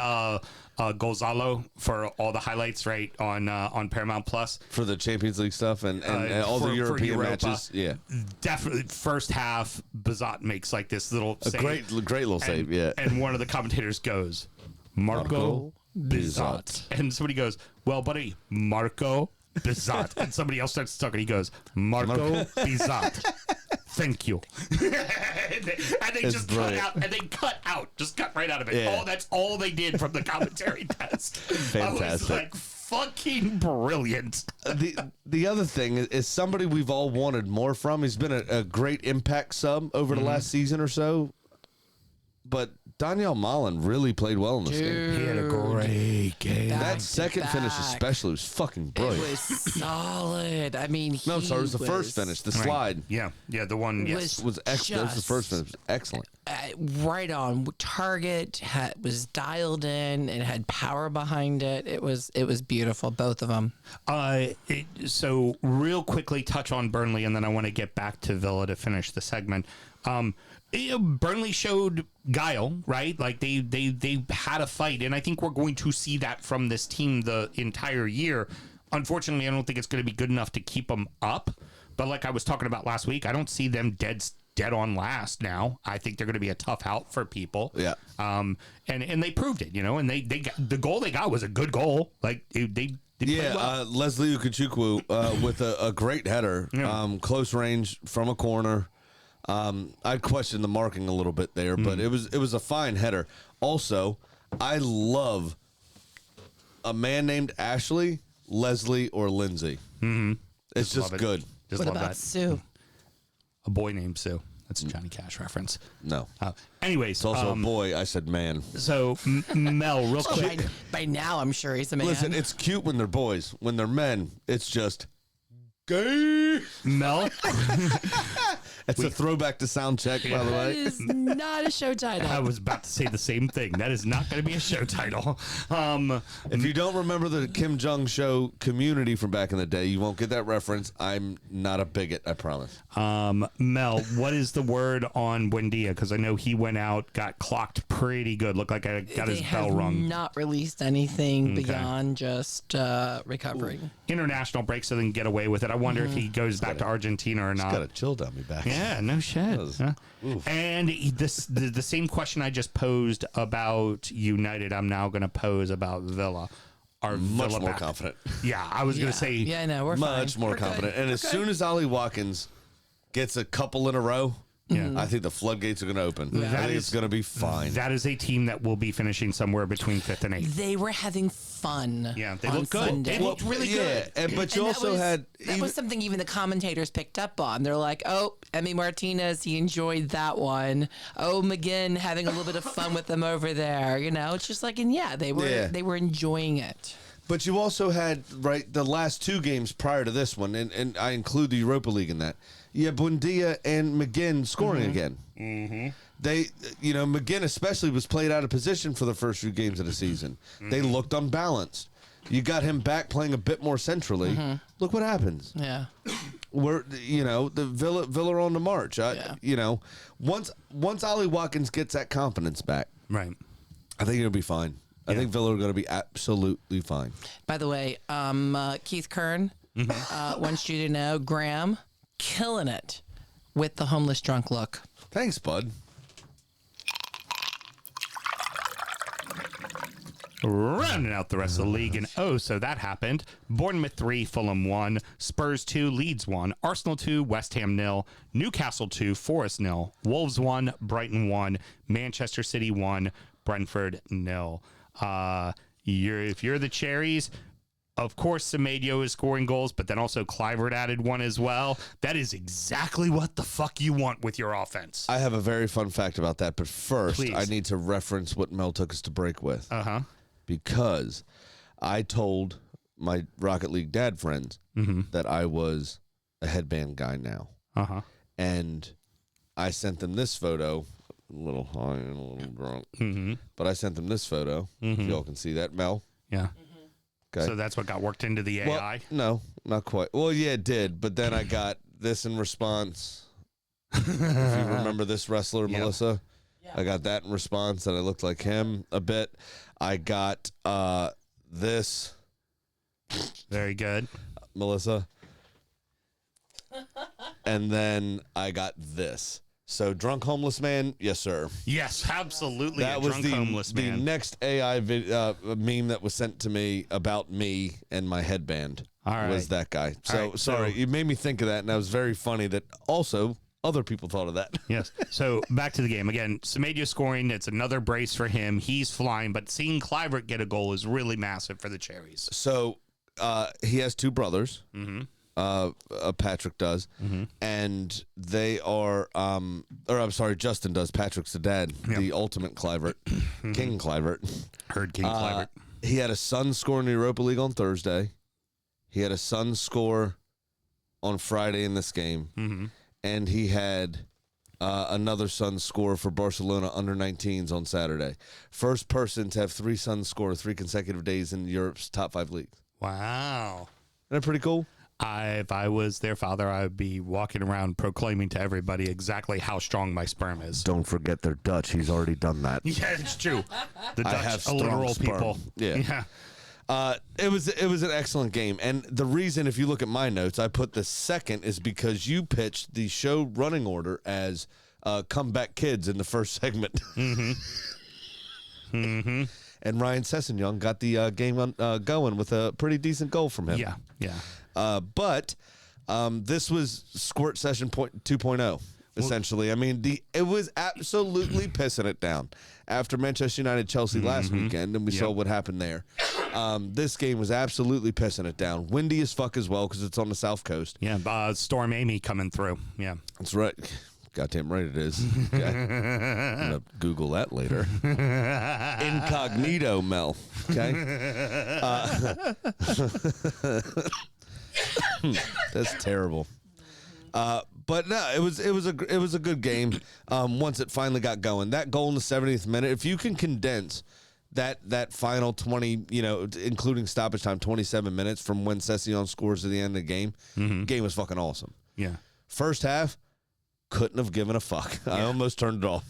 Gonzalo for all the highlights, right, on Paramount Plus. For the Champions League stuff and all the European matches. Yeah. Definitely, first half, Bizot makes like this little save. Great little save, yeah. And one of the commentators goes, Marco Bizot. And somebody goes, well, buddy, Marco Bizot. And somebody else starts talking. He goes, Marco Bizot. Thank you. and they just brilliant. cut out. And they cut right out of it. Yeah. Oh, that's all they did from the commentary desk. Fantastic. I was like, fucking brilliant. The other thing is somebody we've all wanted more from. He's been a great impact sub over the last season or so. But Daniel Malen really played well in this game. He had a great game. That second finish especially was fucking brilliant. It was solid. I mean, No, I'm sorry, it was the first finish, the slide. Yeah, the one. Yes, Was excellent. That was the first finish. Excellent. Right on target. Was dialed in. It had power behind it. It was beautiful. Both of them. So real quickly touch on Burnley, and then I want to get back to Villa to finish the segment. Burnley showed guile, right? Like they had a fight, and I think we're going to see that from this team the entire year. Unfortunately, I don't think it's going to be good enough to keep them up. But like I was talking about last week, I don't see them dead on last now. I think they're going to be a tough out for people. Yeah. And they proved it, and they got, the goal they got was a good goal. Like they played well. Leslie Ukachukwu with a great header, close range from a corner. I'd question the marking a little bit there, but it was a fine header. Also, I love a man named Ashley, Leslie, or Lindsay. It's just good. Just What love about that. Sue? A boy named Sue. That's a Johnny Cash reference. No. Anyways, It's also a boy. I said man. so Mel, real quick. By now, I'm sure he's a man. Listen, it's cute when they're boys. When they're men, it's just gay. Mel, It's a throwback to sound check, by the That way. is not a show title. I was about to say the same thing. That is not going to be a show title. If you don't remember the Kim Jong show Community from back in the day, you won't get that reference. I'm not a bigot, I promise. Mel, what is the word on Buendia? Because I know he went out, got clocked pretty good. Looked like I got his bell rung. Not released anything beyond just recovering. International break, so they can get away with it. I wonder if he goes back to Argentina or not. Got a chill down me back. Yeah, no shit. And the same question I just posed about United, I'm now going to pose about Villa. Are Much Villa more back? confident. Yeah, I was going to say. Yeah, no, we're Much fine. more We're good. confident. And as soon as Ollie Watkins gets a couple in a row, I think the floodgates are going to open. I think it's going to be fine. That is a team that will be finishing somewhere between 5th and 8th. They were having fun. Yeah, they on look good. Sunday. They looked really good. But you And also had... that was something even the commentators picked up on. They're like, oh, Emi Martinez, he enjoyed that one. Oh, McGinn having a little bit of fun with them over there. It's just like, and they were enjoying it. But you also had, right, the last two games prior to this one, and I include the Europa League in that. You had Buendia and McGinn scoring again. McGinn especially was played out of position for the first few games of the season. They looked unbalanced. You got him back playing a bit more centrally. Look what happens. Yeah. The Villa are on the march. Once Ollie Watkins gets that confidence back, right, I think it'll be fine. I think Villa are going to be absolutely fine. By the way, Keith Kern wants you to know Graham killing it with the homeless drunk look. Thanks, bud. Rounding out the rest of the league, and so that happened. Bournemouth 3, Fulham 1, Spurs 2, Leeds 1, Arsenal 2, West Ham 0, Newcastle 2, Forest 0, Wolves 1, Brighton 1, Manchester City 1, Brentford 0. If you're the Cherries, of course Semedo is scoring goals, but then also Kluivert added one as well. That is exactly what the fuck you want with your offense. I have a very fun fact about that, but first Please. I need to reference what Mel took us to break with. Because I told my Rocket League dad friends that I was a headband guy now. And I sent them this photo, a little high and a little drunk. But I sent them this photo. If y'all can see that, Mel. Yeah. Okay. So that's what got worked into the AI? Well, no, not quite. Well, yeah, it did. But then I got this in response. If you remember this wrestler, Melissa. I got that in response, that I looked like him a bit. I got this. Very good. Melissa. And then I got this. So, drunk homeless man, yes, sir. Yes, absolutely. That was the next AI meme that was sent to me about me and my headband. All right. Was that guy. So, sorry, you made me think of that, and that was very funny that also other people thought of that. Yes. So, back to the game. Again, Semedo scoring. It's another brace for him. He's flying, but seeing Kluivert get a goal is really massive for the Cherries. So, he has two brothers. Patrick does. And they are, Justin does. Patrick's the dad, the ultimate Kluivert, King Kluivert. Heard King Kluivert. He had a son score in the Europa League on Thursday. He had a son score on Friday in this game. And he had another son score for Barcelona under-19s on Saturday. First person to have three sons score 3 consecutive days in Europe's top 5 leagues. Wow. Isn't that pretty cool? If I was their father, I would be walking around proclaiming to everybody exactly how strong my sperm is. Don't forget they're Dutch. He's already done that. Yeah, it's true. The Dutch have are literal strong sperm. people. Yeah. It was an excellent game, and the reason, if you look at my notes, I put the second is because you pitched the show running order as comeback kids in the first segment. And Ryan Sessegnon got the game going with a pretty decent goal from him. Yeah. But this was Squirt Session 2.0. Essentially, I mean, it was absolutely pissing it down after Manchester United Chelsea last weekend, and we saw what happened there. This game was absolutely pissing it down. Windy as fuck as well because it's on the south coast. Yeah, Storm Amy coming through. Yeah, that's right. Goddamn right it is. Okay. I'm gonna Google that later. Incognito, Mel. Okay. That's terrible. But no, it was a good game. Once it finally got going, that goal in the 70th minute. If you can condense that final 20, including stoppage time, 27 minutes from when Sessegnon scores to the end of the game, game was fucking awesome. Yeah. First half, couldn't have given a fuck. Yeah. I almost turned it off.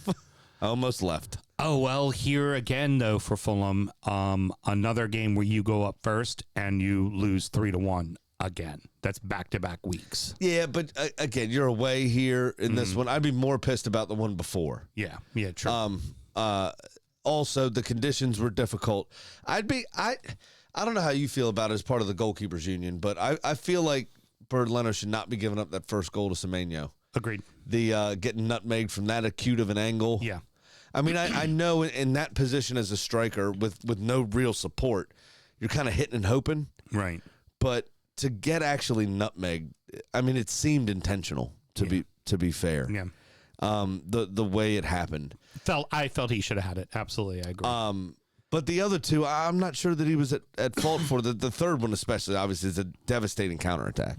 I almost left. Oh, well, here again, though, for Fulham, another game where you go up first and you lose 3-1. Again, that's back-to-back weeks. Yeah, but again, you're away here in this one. I'd be more pissed about the one before. Yeah, true. Also, the conditions were difficult. I don't know how you feel about it as part of the goalkeepers union, but I feel like Bird Leno should not be giving up that first goal to Semenyo. Agreed. The getting nutmegged from that acute of an angle. Yeah. I mean, I know in that position as a striker with no real support, you're kind of hitting and hoping. Right. But to get actually nutmegged, I mean, it seemed intentional to be fair. Yeah. The way it happened. I felt he should have had it. Absolutely, I agree. But the other two, I'm not sure that he was at fault for. The third one especially, obviously, is a devastating counterattack.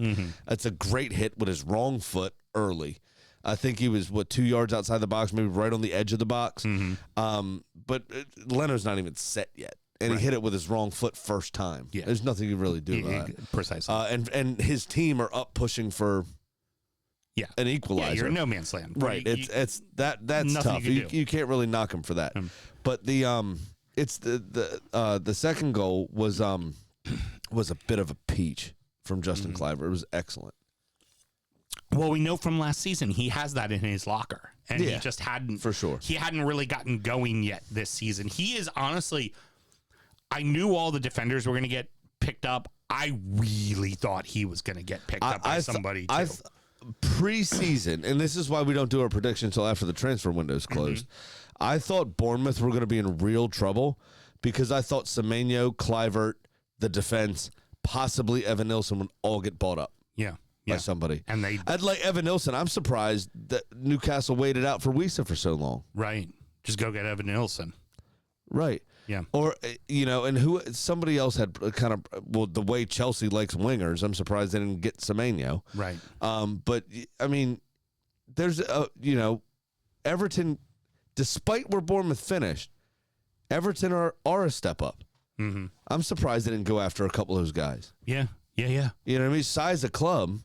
It's a great hit with his wrong foot early. I think he was 2 yards outside the box, maybe right on the edge of the box. But Leno's not even set yet, and he hit it with his wrong foot first time. Yeah. There's nothing you really do about that. Precisely. And his team are up pushing for an equalizer. Yeah, you're in no man's land. Right. That's tough. You can't really knock him for that. But the second goal was a bit of a peach from Justin Cliver. It was excellent. Well, we know from last season he has that in his locker, and he just hadn't for sure. He hadn't really gotten going yet this season. He is honestly, I knew all the defenders were going to get picked up. I really thought he was going to get picked up by somebody too. Preseason, and this is why we don't do our prediction until after the transfer window is closed. I thought Bournemouth were going to be in real trouble because I thought Semenyo, Clivert, the defense, possibly Evan Nilsson would all get bought up. By somebody. And I'd like Evan Nilsson. I'm surprised that Newcastle waited out for Wiesa for so long. Right. Just go get Evan Nilsson. Right. Yeah. Or, and somebody else had kind of, the way Chelsea likes wingers, I'm surprised they didn't get Semenyo. Right. But, I mean, there's, Everton, despite where Bournemouth finished, Everton are a step up. I'm surprised they didn't go after a couple of those guys. Yeah. You know what I mean? Size of club,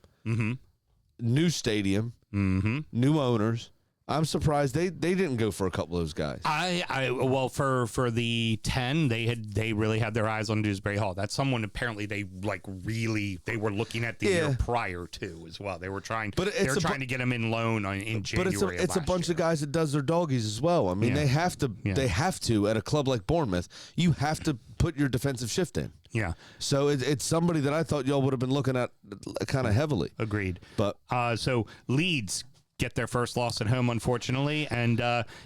new stadium, new owners. I'm surprised they didn't go for a couple of those guys. Well, for the 10, they really had their eyes on Dewsbury Hall. That's someone apparently they were looking at the year prior to as well. They were trying to get him in loan in January. But it's a bunch of guys that does their doggies as well. I mean, they have to at a club like Bournemouth. You have to put your defensive shift in. Yeah. So it's somebody that I thought y'all would have been looking at kind of heavily. Agreed. But so Leeds get their first loss at home, unfortunately. And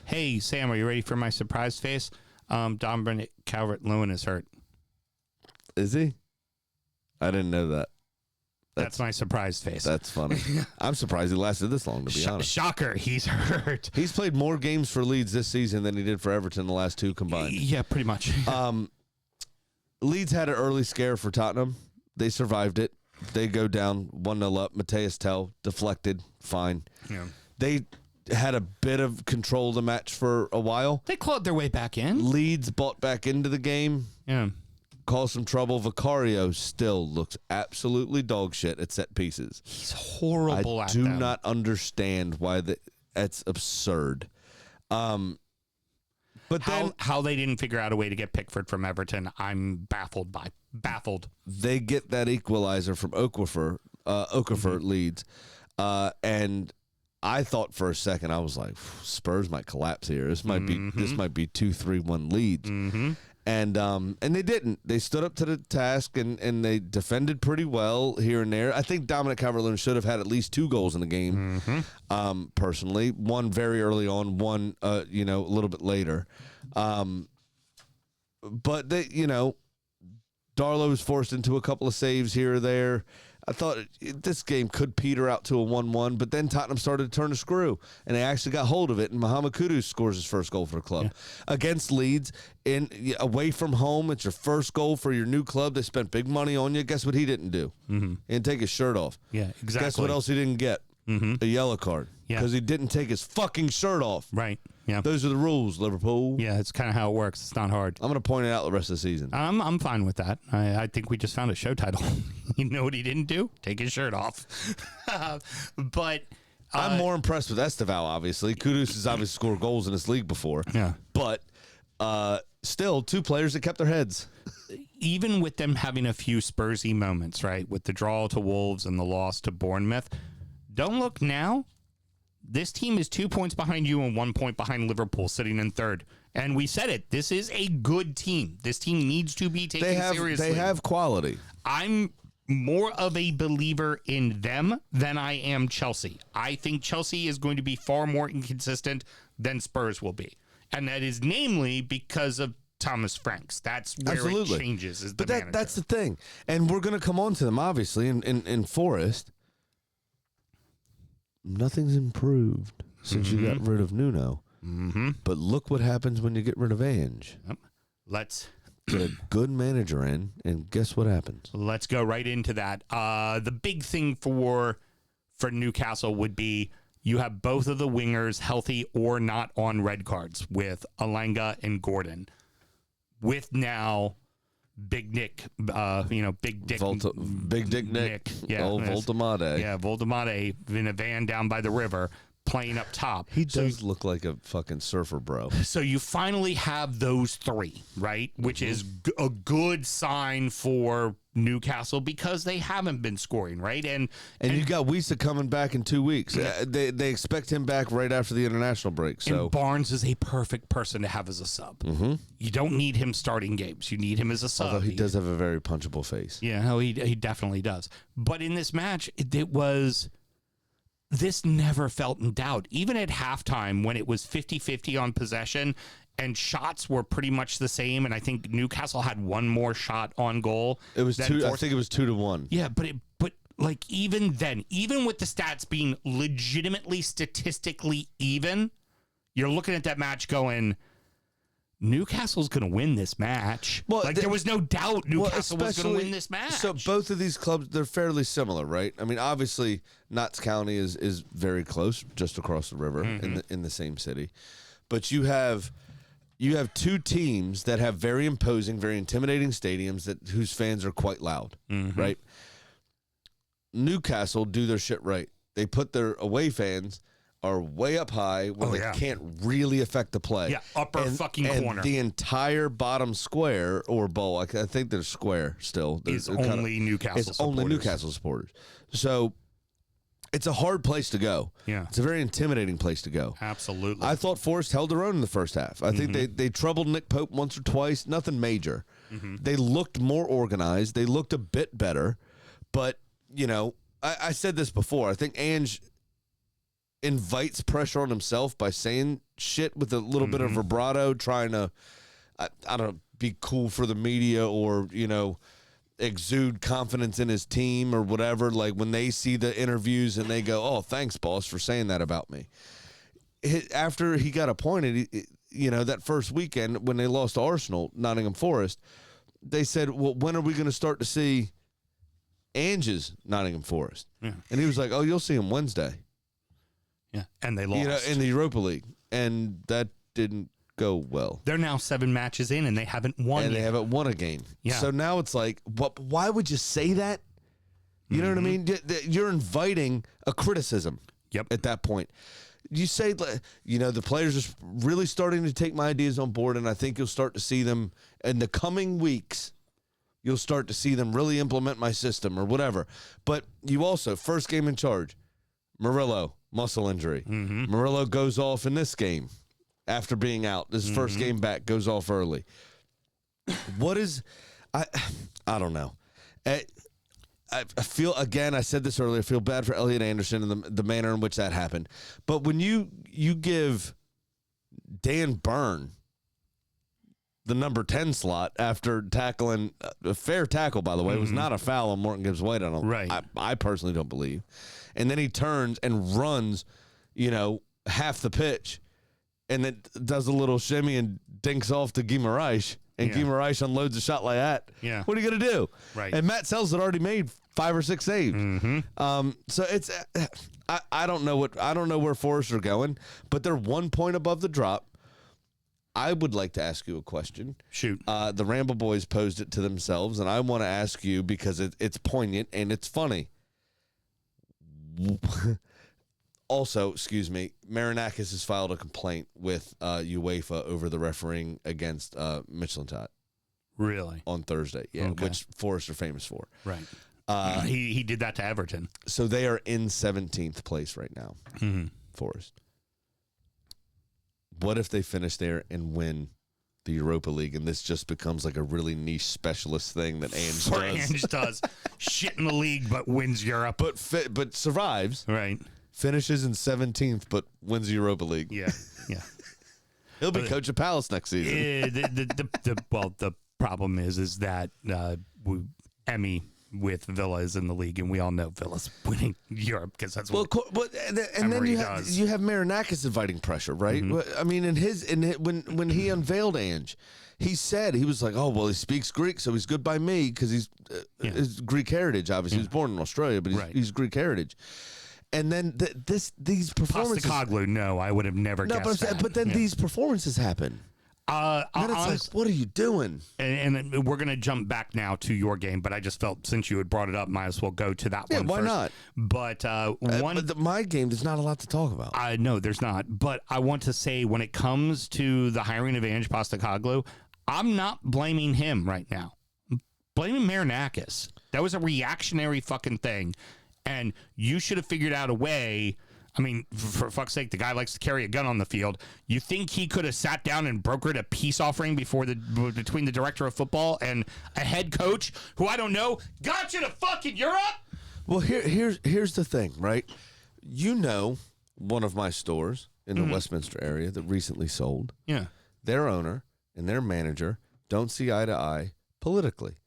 hey, Sam, are you ready for my surprise face? Dominic Calvert-Lewin is hurt. Is he? I didn't know that. That's my surprise face. That's funny. I'm surprised he lasted this long, to be honest. Shocker, he's hurt. He's played more games for Leeds this season than he did for Everton the last two combined. Yeah, pretty much. Leeds had an early scare for Tottenham. They survived it. They go down 1-0 up. Mateus Tell deflected. Fine. Yeah. They had a bit of control of the match for a while. They clawed their way back in. Leeds bought back into the game. Yeah. Caused some trouble. Vicario still looks absolutely dog shit at set pieces. He's horrible at them. I do not understand why that's absurd. But how they didn't figure out a way to get Pickford from Everton, I'm baffled. They get that equalizer from Okafor Leeds, and I thought for a second, I was like, Spurs might collapse here. This might be 2-3-1 Leeds. And they didn't. They stood up to the task and they defended pretty well here and there. I think Dominic Calvert-Lewin should have had at least 2 goals in the game. Personally, one very early on, one a little bit later. But they, Darlow was forced into a couple of saves here or there. I thought this game could peter out to a 1-1, but then Tottenham started to turn the screw, and they actually got hold of it, and Mohamed Kudus scores his first goal for the club. Against Leeds, away from home, it's your first goal for your new club. They spent big money on you. Guess what he didn't do? He didn't take his shirt off. Yeah, exactly. Guess what else he didn't get? A yellow card. Because he didn't take his fucking shirt off. Right. Yeah. Those are the rules, Liverpool. Yeah, it's kind of how it works. It's not hard. I'm going to point it out the rest of the season. I'm fine with that. I think we just found a show title. You know what he didn't do? Take his shirt off. But I'm more impressed with Esteval, obviously. Kudus has obviously scored goals in this league before. Yeah. But still, 2 players that kept their heads. Even with them having a few Spursy moments, right, with the draw to Wolves and the loss to Bournemouth, don't look now. This team is 2 points behind you and 1 point behind Liverpool, sitting in third. And we said it. This is a good team. This team needs to be taken seriously. They have quality. I'm more of a believer in them than I am Chelsea. I think Chelsea is going to be far more inconsistent than Spurs will be. And that is namely because of Thomas Franks. That's where it changes. Is the manager. That's the thing. And we're going to come on to them, obviously, in Forest. Nothing's improved since you got rid of Nuno. But look what happens when you get rid of Ange. Let's get a good manager in, and guess what happens? Let's go right into that. The big thing for Newcastle would be you have both of the wingers healthy or not on red cards with Alanga and Gordon. With now Big Nick, Big Dick. Big Dick Nick. Yeah. Voltamade. Yeah, Voltamade in a van down by the river playing up top. He does look like a fucking surfer, bro. So you finally have those three, right? Which is a good sign for Newcastle because they haven't been scoring, right? And you got Wisa coming back in 2 weeks. They expect him back right after the international break. So and Barnes is a perfect person to have as a sub. Mm-hmm. You don't need him starting games. You need him as a sub. Although he does have a very punchable face. Yeah, no, he definitely does. But in this match, this never felt in doubt. Even at halftime when it was 50-50 on possession and shots were pretty much the same, and I think Newcastle had one more shot on goal. It was two. I think it was 2-1. Yeah, but like even then, even with the stats being legitimately statistically even, you're looking at that match going, Newcastle's going to win this match. Well, there was no doubt Newcastle was going to win this match. So both of these clubs, they're fairly similar, right? I mean, obviously, Notts County is very close, just across the river in the same city. But you have two teams that have very imposing, very intimidating stadiums whose fans are quite loud, right? Newcastle do their shit right. They put their away fans are way up high where they can't really affect the play. Yeah, upper fucking corner. The entire bottom square or bowl, I think they're square still. Is only Newcastle supporters. It's only Newcastle supporters. So it's a hard place to go. Yeah. It's a very intimidating place to go. Absolutely. I thought Forest held their own in the first half. I think they troubled Nick Pope once or twice, nothing major. They looked more organized. They looked a bit better. But, I said this before. I think Ange invites pressure on himself by saying shit with a little bit of vibrato, trying to, I don't know, be cool for the media or, exude confidence in his team or whatever. Like when they see the interviews and they go, "Oh, thanks, boss, for saying that about me." After he got appointed, that first weekend when they lost to Arsenal, Nottingham Forest, they said, "Well, when are we going to start to see Ange's Nottingham Forest?" Yeah. And he was like, "Oh, you'll see him Wednesday." Yeah, and they lost. In the Europa League, and that didn't go well. They're now 7 matches in, and they haven't won And yet. they haven't won a game. Yeah. So now it's like, why would you say that? You know what I mean? You're inviting a criticism at that point. You say, the players are really starting to take my ideas on board, and I think you'll start to see them in the coming weeks. You'll start to see them really implement my system or whatever. But you also, first game in charge, Murillo, muscle injury. Murillo goes off in this game after being out. This is first game back, goes off early. What is, I don't know. I feel, again, I said this earlier, I feel bad for Elliot Anderson and the manner in which that happened. But when you give Dan Byrne the number 10 slot after tackling, a fair tackle, by the way, it was not a foul on Morton Gibbs White. I personally don't believe. And then he turns and runs, half the pitch and then does a little shimmy and dinks off to Guimaraes. And Guimaraes unloads a shot like that. Yeah. What are you going to do? Right. And Matt Sells had already made 5 or 6 saves. So it's, I don't know where Forest are going, but they're 1 point above the drop. I would like to ask you a question. Shoot. The Ramble Boys posed it to themselves, and I want to ask you because it's poignant and it's funny. Also, excuse me, Marinakis has filed a complaint with UEFA over the refereeing against Midtjylland Really? on Thursday, which Forest are famous for. Right. He did that to Everton. So they are in 17th place right now, Forest. What if they finish there and win the Europa League, and this just becomes like a really niche specialist thing that Ange does? Shit in the league, but wins Europe. But survives. Right. Finishes in 17th, but wins the Europa League. Yeah. He'll be coach of Palace next season. The problem is that Emmy with Villa is in the league, and we all know Villa's winning Europe because that's what. And then you have Marinakis inviting pressure, right? I mean, when he unveiled Ange, he said he was like, "Oh well, he speaks Greek, so he's good by me because he's his Greek heritage. Obviously, he was born in Australia, but he's Greek heritage." And then these performances. Postecoglou, no, I would have never guessed that. But then these performances happen. And it's honest, like, what are you doing? and we're going to jump back now to your game, but I just felt since you had brought it up, might as well go to that one why first. not? But My game, there's not a lot to talk about. I know there's not, but I want to say when it comes to the hiring of Ange Postecoglou, I'm not blaming him right now. I'm blaming Marinakis. That was a reactionary fucking thing, and you should have figured out a way. I mean, for fuck's sake, the guy likes to carry a gun on the field. You think he could have sat down and brokered a peace offering between the director of football and a head coach who, I don't know, got you to fucking Europe? Well, here's the thing, right? You know, one of my stores in the Westminster area that recently sold. Yeah. Their owner and their manager don't see eye to eye politically.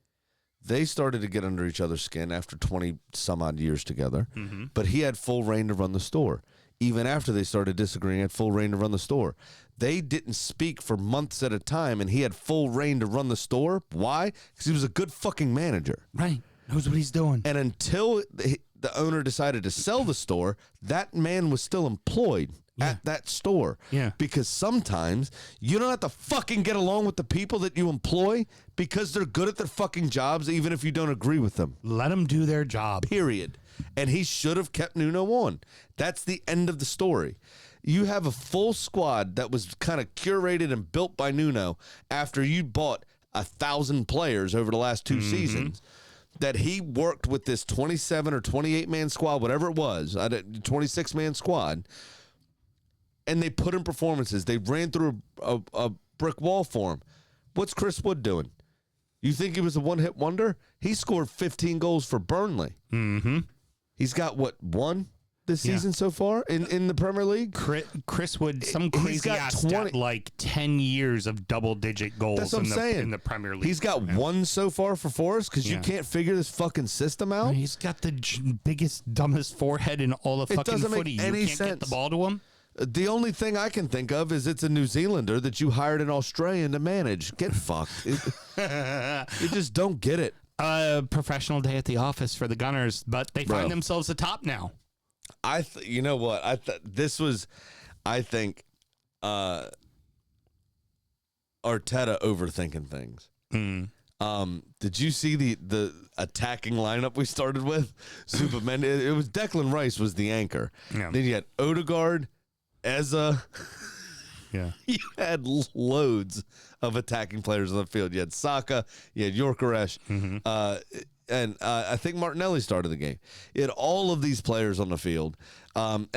They started to get under each other's skin after 20 some odd years together, but he had full reign to run the store. Even after they started disagreeing, he had full reign to run the store. They didn't speak for months at a time, and he had full reign to run the store. Why? Because he was a good fucking manager. Right. Knows what he's doing. And until the owner decided to sell the store, that man was still employed at that store. Yeah. Because sometimes you don't have to fucking get along with the people that you employ because they're good at their fucking jobs, even if you don't agree with them. Let them do their job. Period. And he should have kept Nuno on. That's the end of the story. You have a full squad that was kind of curated and built by Nuno after you bought 1,000 players over the last two seasons. That he worked with this 27 or 28 man squad, whatever it was, 26 man squad, and they put in performances. They ran through a brick wall for him. What's Chris Wood doing? You think he was a one-hit wonder? He scored 15 goals for Burnley. Mm-hmm. He's got, one this season so far in the Premier League? Chris Wood, some crazy ass stat, like 10 years of double-digit goals That's what I'm saying. In the Premier League. He's got one so far for Forest because you can't figure this fucking system out. He's got the biggest, dumbest forehead in all of fucking doesn't make footy. any You can't sense. get the ball to him? The only thing I can think of is it's a New Zealander that you hired an Australian to manage. Get fucked. You just don't get it. Professional day at the office for the Gunners, but they find themselves atop now. You know what? I think Arteta overthinking things. Did you see the attacking lineup we started with? Superman. It was Declan Rice was the anchor. Yeah. Then you had Odegaard, Eza. Yeah. You had loads of attacking players on the field. You had Saka, you had Gyökeres, and I think Martinelli started the game. You had all of these players on the field, and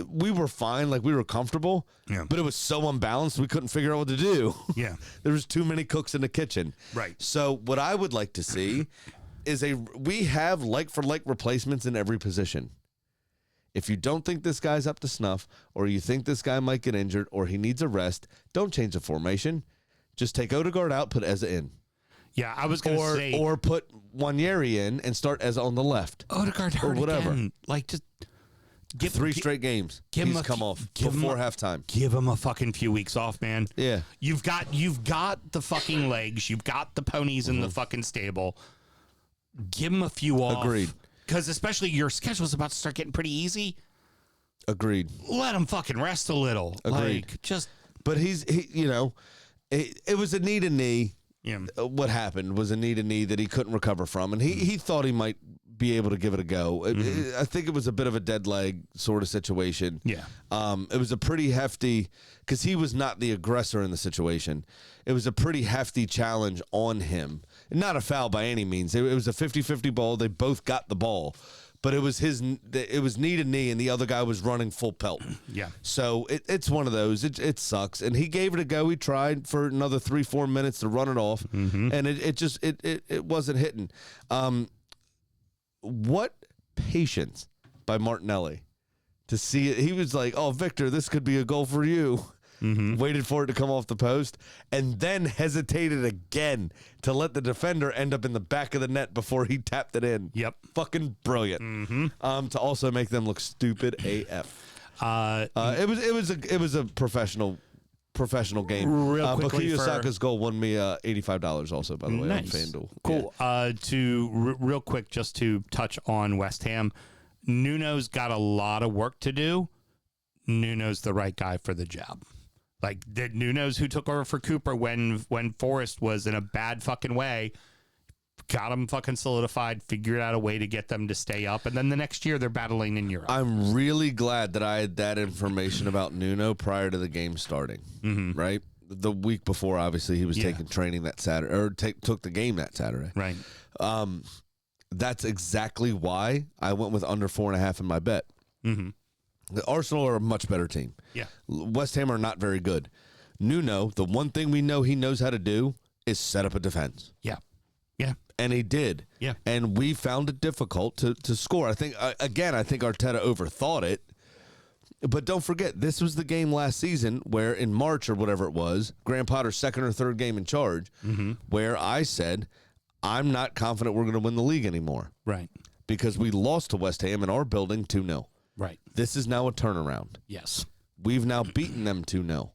we were fine, like we were comfortable, but it was so unbalanced we couldn't figure out what to do. Yeah. There was too many cooks in the kitchen. Right. So what I would like to see is we have like-for-like replacements in every position. If you don't think this guy's up to snuff, or you think this guy might get injured, or he needs a rest, don't change the formation. Just take Odegaard out, put Eza in. Yeah, I was going to say. Or put Wanyeri in and start Eza on the left. Odegaard hurt or whatever. again. Like, just give 3 straight games. He's come off before halftime. Give him a fucking few weeks off, man. Yeah. You've got the fucking legs. You've got the ponies in the fucking stable. Give him a few off. Agreed. Because especially your schedule's about to start getting pretty easy. Agreed. Let him fucking rest a little. Agreed. Like, just. But it was a knee to knee. Yeah. What happened was a knee to knee that he couldn't recover from, and he thought he might be able to give it a go. I think it was a bit of a dead leg sort of situation. Yeah. It was a pretty hefty, because he was not the aggressor in the situation. It was a pretty hefty challenge on him. Not a foul by any means. It was a 50-50 ball. They both got the ball. But it was knee to knee, and the other guy was running full pelt. Yeah. So it's one of those. It sucks. And he gave it a go. He tried for another 3-4 minutes to run it off, and it wasn't hitting. What patience by Martinelli to see it. He was like, "Oh, Victor, this could be a goal for you." Waited for it to come off the post, and then hesitated again to let the defender end up in the back of the net before he tapped it in. Yep. Fucking brilliant. To also make them look stupid AF. It was a professional game. Real quickly, Bukayo Saka's goal won me $85 also, by the way, nice. on FanDuel. Cool. Real quick, just to touch on West Ham. Nuno's got a lot of work to do. Nuno's the right guy for the job. Like, Nuno's who took over for Cooper when Forrest was in a bad fucking way. Got them fucking solidified, figured out a way to get them to stay up, and then the next year they're battling in Europe. I'm really glad that I had that information about Nuno prior to the game starting, right? The week before, obviously, he was taking training that Saturday, or took the game that Saturday. Right. That's exactly why I went with under 4.5 in my bet. Mm-hmm. The Arsenal are a much better team. Yeah. West Ham are not very good. Nuno, the one thing we know he knows how to do is set up a defense. Yeah. Yeah. And he did. Yeah. And we found it difficult to score. I think, again, Arteta overthought it. But don't forget, this was the game last season where in March or whatever it was, Graham Potter's second or third game in charge, where I said, I'm not confident we're going to win the league anymore. Right. Because we lost to West Ham in our building 2-0. Right. This is now a turnaround. Yes. We've now beaten them 2-0.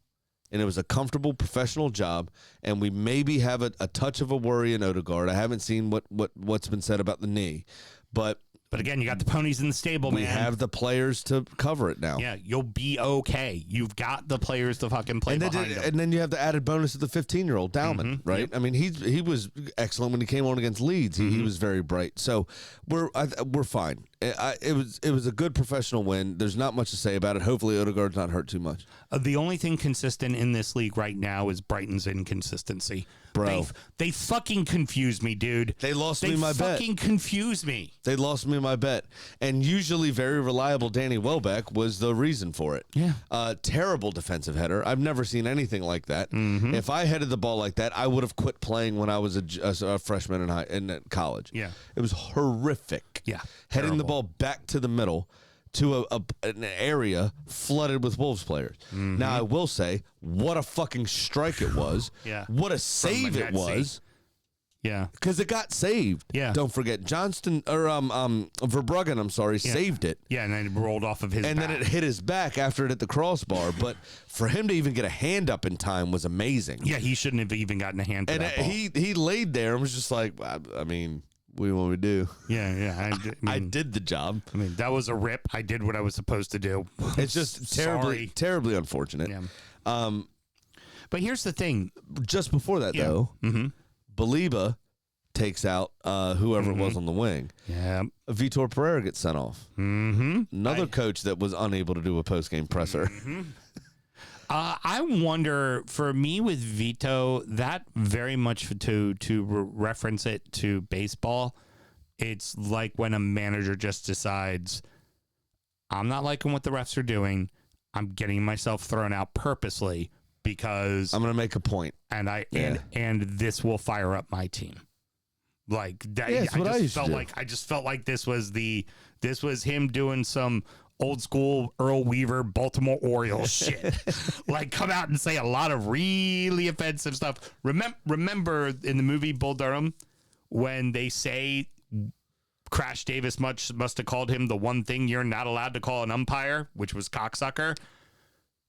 And it was a comfortable professional job, and we maybe have a touch of a worry in Odegaard. I haven't seen what's been said about the knee, but again, you got the ponies in the stable, man. We have the players to cover it now. Yeah, you'll be okay. You've got the players to fucking play behind them. And then you have the added bonus of the 15-year-old Dalman, right? Yep. I mean, he was excellent when he came on against Leeds. He was very bright. So we're fine. It was a good professional win. There's not much to say about it. Hopefully Odegaard's not hurt too much. The only thing consistent in this league right now is Brighton's inconsistency. Bro. They fucking confuse me, dude. They lost me my bet. They fucking confuse me. They lost me my bet. And usually very reliable Danny Welbeck was the reason for it. Yeah. Terrible defensive header. I've never seen anything like that. If I headed the ball like that, I would have quit playing when I was a freshman in college. Yeah. It was horrific. Yeah. Heading the ball back to the middle to an area flooded with Wolves players. Now, I will say, what a fucking strike it was. Yeah. What a save it was. Yeah. Because it got saved. Yeah. Don't forget, Verbruggen, saved it. Yeah, and then it rolled off of his And back. then it hit his back after it hit the crossbar. But for him to even get a hand up in time was amazing. Yeah, he shouldn't have even gotten a hand to And that ball. he laid there and was just like, I mean, what do you want me to do? Yeah. I did the job. I mean, that was a rip. I did what I was supposed to do. It's just terribly unfortunate. Yeah. But here's the thing. Just before that, though, Baliba takes out whoever it was on the wing. Yeah. Vitor Pereira gets sent off. Another coach that was unable to do a post-game presser. I wonder, for me with Vito, that very much to reference it to baseball, it's like when a manager just decides, I'm not liking what the refs are doing. I'm getting myself thrown out purposely because I'm going to make a point. And and this will fire up my team. Like that, I just felt like this was him doing some old school Earl Weaver Baltimore Orioles shit. Like, come out and say a lot of really offensive stuff. Remember in the movie Bull Durham when they say Crash Davis must have called him the one thing you're not allowed to call an umpire, which was cocksucker.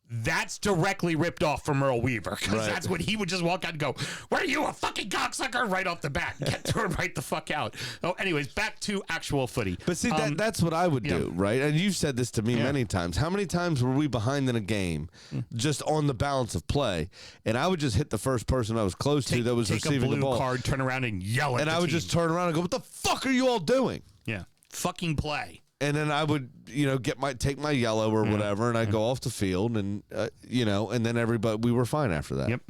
That's directly ripped off from Earl Weaver, because that's when he would just walk out and go, "Were you a fucking cocksucker?" right off the bat. Get to him right the fuck out. Oh, anyways, back to actual footy. But see, that's what I would do, right? And you've said this to me many times. How many times were we behind in a game just on the balance of play, and I would just hit the first person I was close to that was receiving the ball. Take a blue card, turn around and yell at and the I would team. just turn around and go, "What the fuck are you all doing?" Yeah, fucking play. And then I would, take my yellow or whatever, and I'd go off the field, and and then we were fine after that. Yep.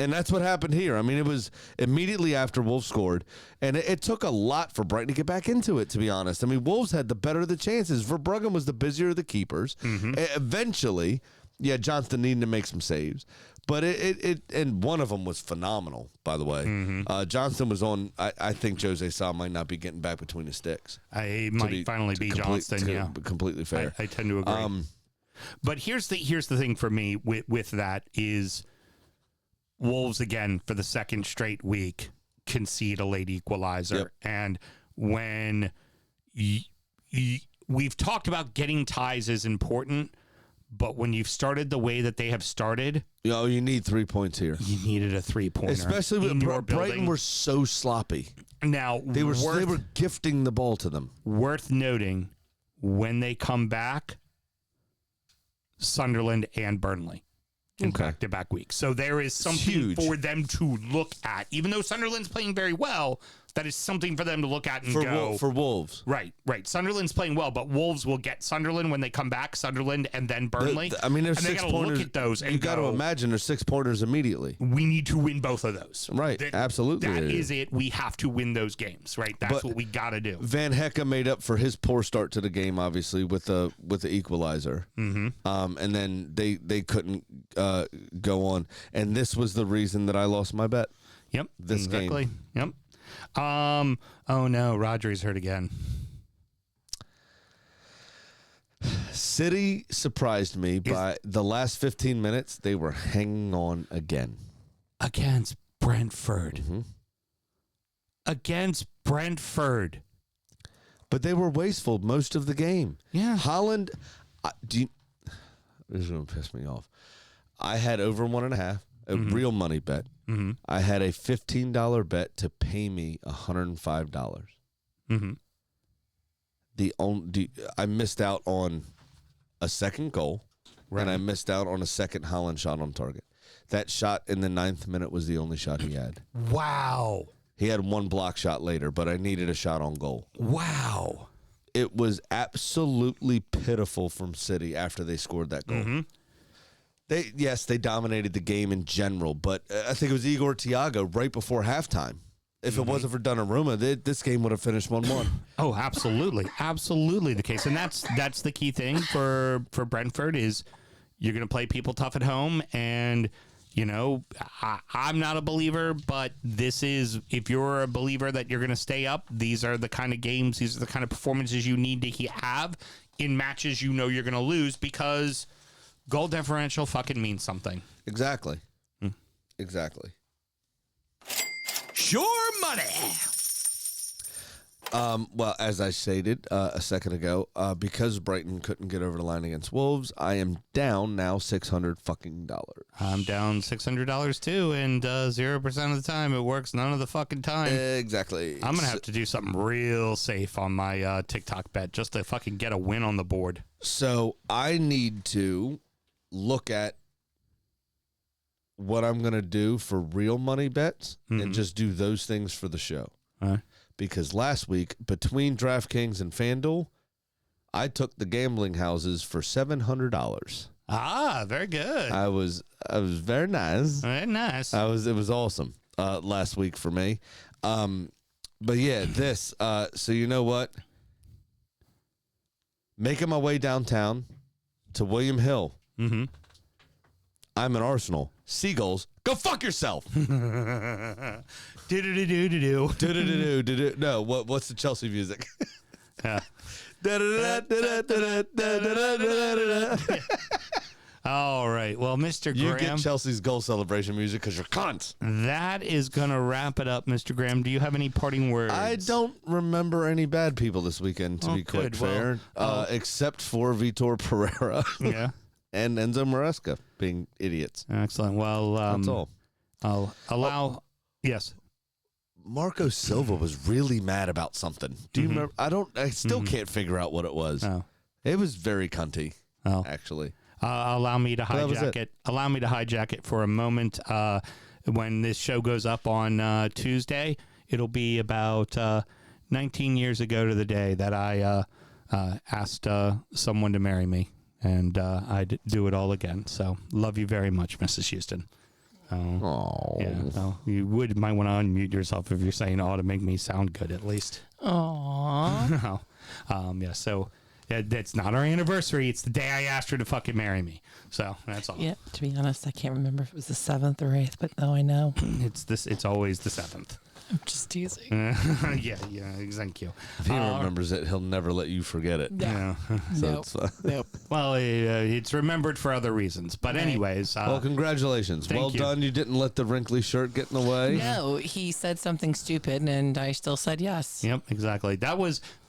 And that's what happened here. I mean, it was immediately after Wolves scored, and it took a lot for Brighton to get back into it, to be honest. I mean, Wolves had the better of the chances. Verbruggen was the busier of the keepers. Eventually, Johnston needed to make some saves. But and one of them was phenomenal, by the way. Johnston was on. I think Jose Sa might not be getting back between his sticks. He might finally be Johnston. Yeah, completely fair. I tend to agree. But here's the thing for me with that is Wolves again for the second straight week concede a late equalizer, and when we've talked about getting ties is important. But when you've started the way that they have started, you need 3 points here. You needed a 3-pointer, especially when Brighton were so sloppy. Now they were gifting the ball to them. Worth noting, when they come back, Sunderland and Burnley in back-to-back weeks. So there is something for them to look at. Even though Sunderland's playing very well, that is something for them to look at and go. For Wolves. Right. Sunderland's playing well, but Wolves will get Sunderland when they come back, Sunderland and then Burnley. There's and 6 pointers. Look at those and you got to imagine there's 6 pointers immediately. We need to win both of those. Right. Absolutely. That is it. We have to win those games, right? That's what we got to do. Van Hecke made up for his poor start to the game, obviously, with the equalizer. Mm-hmm. And then they couldn't go on. And this was the reason that I lost my bet. Yep. This game. Yep. Oh no, Rodri's hurt again. City surprised me by the last 15 minutes. They were hanging on again against Brentford. Mm-hmm. Against Brentford, but they were wasteful most of the game. Yeah, Holland. This is going to piss me off. I had over 1.5 a real money bet. Mm-hmm. I had a $15 bet to pay me $105. Mm-hmm. I missed out on a second goal, and I missed out on a second Holland shot on target. That shot in the 9th minute was the only shot he had. Wow. He had one block shot later, but I needed a shot on goal. Wow. It was absolutely pitiful from City after they scored that goal. Mm-hmm. They dominated the game in general, but I think it was Igor Thiago right before halftime. If it wasn't for Donnarumma, this game would have finished 1-1. Oh, absolutely. Absolutely the case. And that's the key thing for Brentford is you're going to play people tough at home. And, you know, I'm not a believer, but this is, if you're a believer that you're going to stay up, these are the kind of games, these are the kind of performances you need to have in matches you know you're going to lose because goal differential fucking means something. Exactly. Exactly. Sure money. Well, as I stated a second ago, because Brighton couldn't get over the line against Wolves, I am down now $600 fucking dollars. I'm down $600 too, and 0% of the time it works. None of the fucking time. Exactly. I'm gonna have to do something real safe on my TikTok bet just to fucking get a win on the board. So I need to look at what I'm gonna do for real money bets and just do those things for the show. Because last week, between DraftKings and FanDuel, I took the gambling houses for $700. Ah, very good. I was very nice. Very nice. It was awesome last week for me. But yeah, this. So you know what? Making my way downtown to William Hill. Mm-hmm. I'm an Arsenal. Seagulls, go fuck yourself. Do-do-do-do-do-do. No, what's the Chelsea music? All right. Well, Mr. You Graham, get Chelsea's goal celebration music because you're cunts. that is going to wrap it up, Mr. Graham. Do you have any parting words? I don't remember any bad people this weekend, to be quite good. fair, except for Vitor Pereira. Yeah. And Enzo Maresca being idiots. Excellent. Well, That's all. I'll allow. Yes. Marco Silva was really mad about something. Do you remember? I still can't figure out what it was. Oh. It was very cunty, Oh. actually. Allow me to that was hijack it. Allow me to hijack it for a moment. When this show goes up on Tuesday, it'll be about 19 years ago to the day that I asked someone to marry me. And I'd do it all again. So love you very much, Mrs. Houston. Oh, Yeah. Well, you might want to unmute yourself if you're saying "oh" to make me sound good, at least. Aww. Yeah. So that's not our anniversary. It's the day I asked her to fucking marry me. So that's all. Yeah. To be honest, I can't remember if it was the 7th or 8th, but now I know. It's always the 7th. I'm just teasing. Yeah. Thank you. if he remembers it, he'll never let you forget it. Yeah. Nope. Nope. Well, it's remembered for other reasons. But anyways. Well, congratulations. Well you. done. You didn't let the wrinkly shirt get in the way. No, he said something stupid, and I still said yes. Yep, exactly.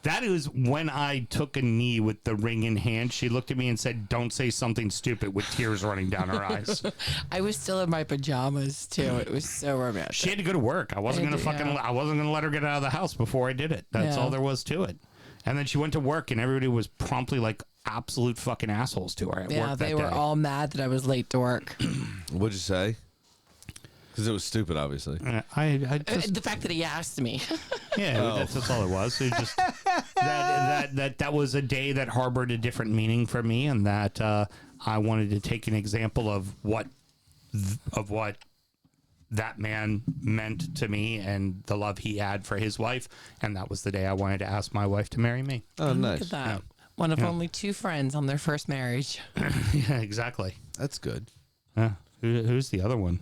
That is when I took a knee with the ring in hand. She looked at me and said, "Don't say something stupid," with tears running down her eyes. I was still in my pajamas too. It was so romantic. She had to go to work. I wasn't gonna let her get out of the house before I did it. That's all there was to it. And then she went to work, and everybody was promptly like absolute fucking assholes to her at Yeah, work they that were day. all mad that I was late to work. What'd you say? Because it was stupid, obviously. I just, The fact that he asked me. yeah, that's all it was. It was just that was a day that harbored a different meaning for me, and that I wanted to take an example of what that man meant to me and the love he had for his wife, and that was the day I wanted to ask my wife to marry me. Oh, Look nice. at that. One of only 2 friends on their first marriage. Yeah, exactly. That's good. Who's the other one?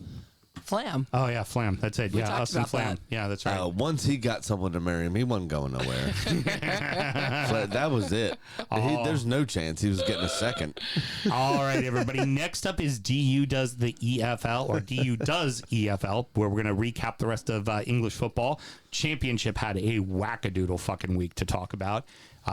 Flam. Oh yeah, Flam. That's it. We Yeah, talked us and about Flam. that. Yeah, that's right. Once he got someone to marry him, he wasn't going nowhere. That was it. There's no chance he was getting a second. All right, everybody. Next up is DU does the EFL, or DU does EFL, where we're going to recap the rest of English football. Championship had a wackadoodle fucking week to talk about,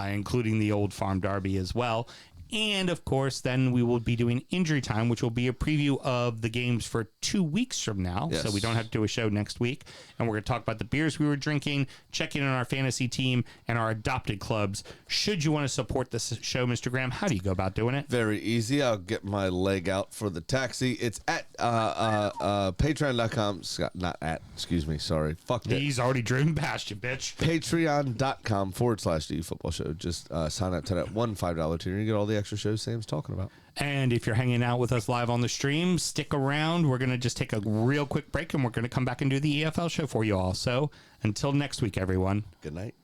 including the Old Farm Derby as well. And, of course, then we will be doing Injury Time, which will be a preview of the games for 2 weeks from now. Yes. So we don't have to do a show next week. And we're going to talk about the beers we were drinking, check in on our fantasy team, and our adopted clubs. Should you want to support this show, Mr. Graham, how do you go about doing it? Very easy. I'll get my leg out for the taxi. It's at patreon.com. Not at, excuse me. Sorry. Fuck that. He's already driven past you, bitch. Patreon.com/DU Football Show. Just sign up to that $5 tier and you get all the extra shows Sam's talking about. And if you're hanging out with us live on the stream, stick around. We're going to just take a real quick break, and we're going to come back and do the EFL show for you all. So until next week, everyone. Good night.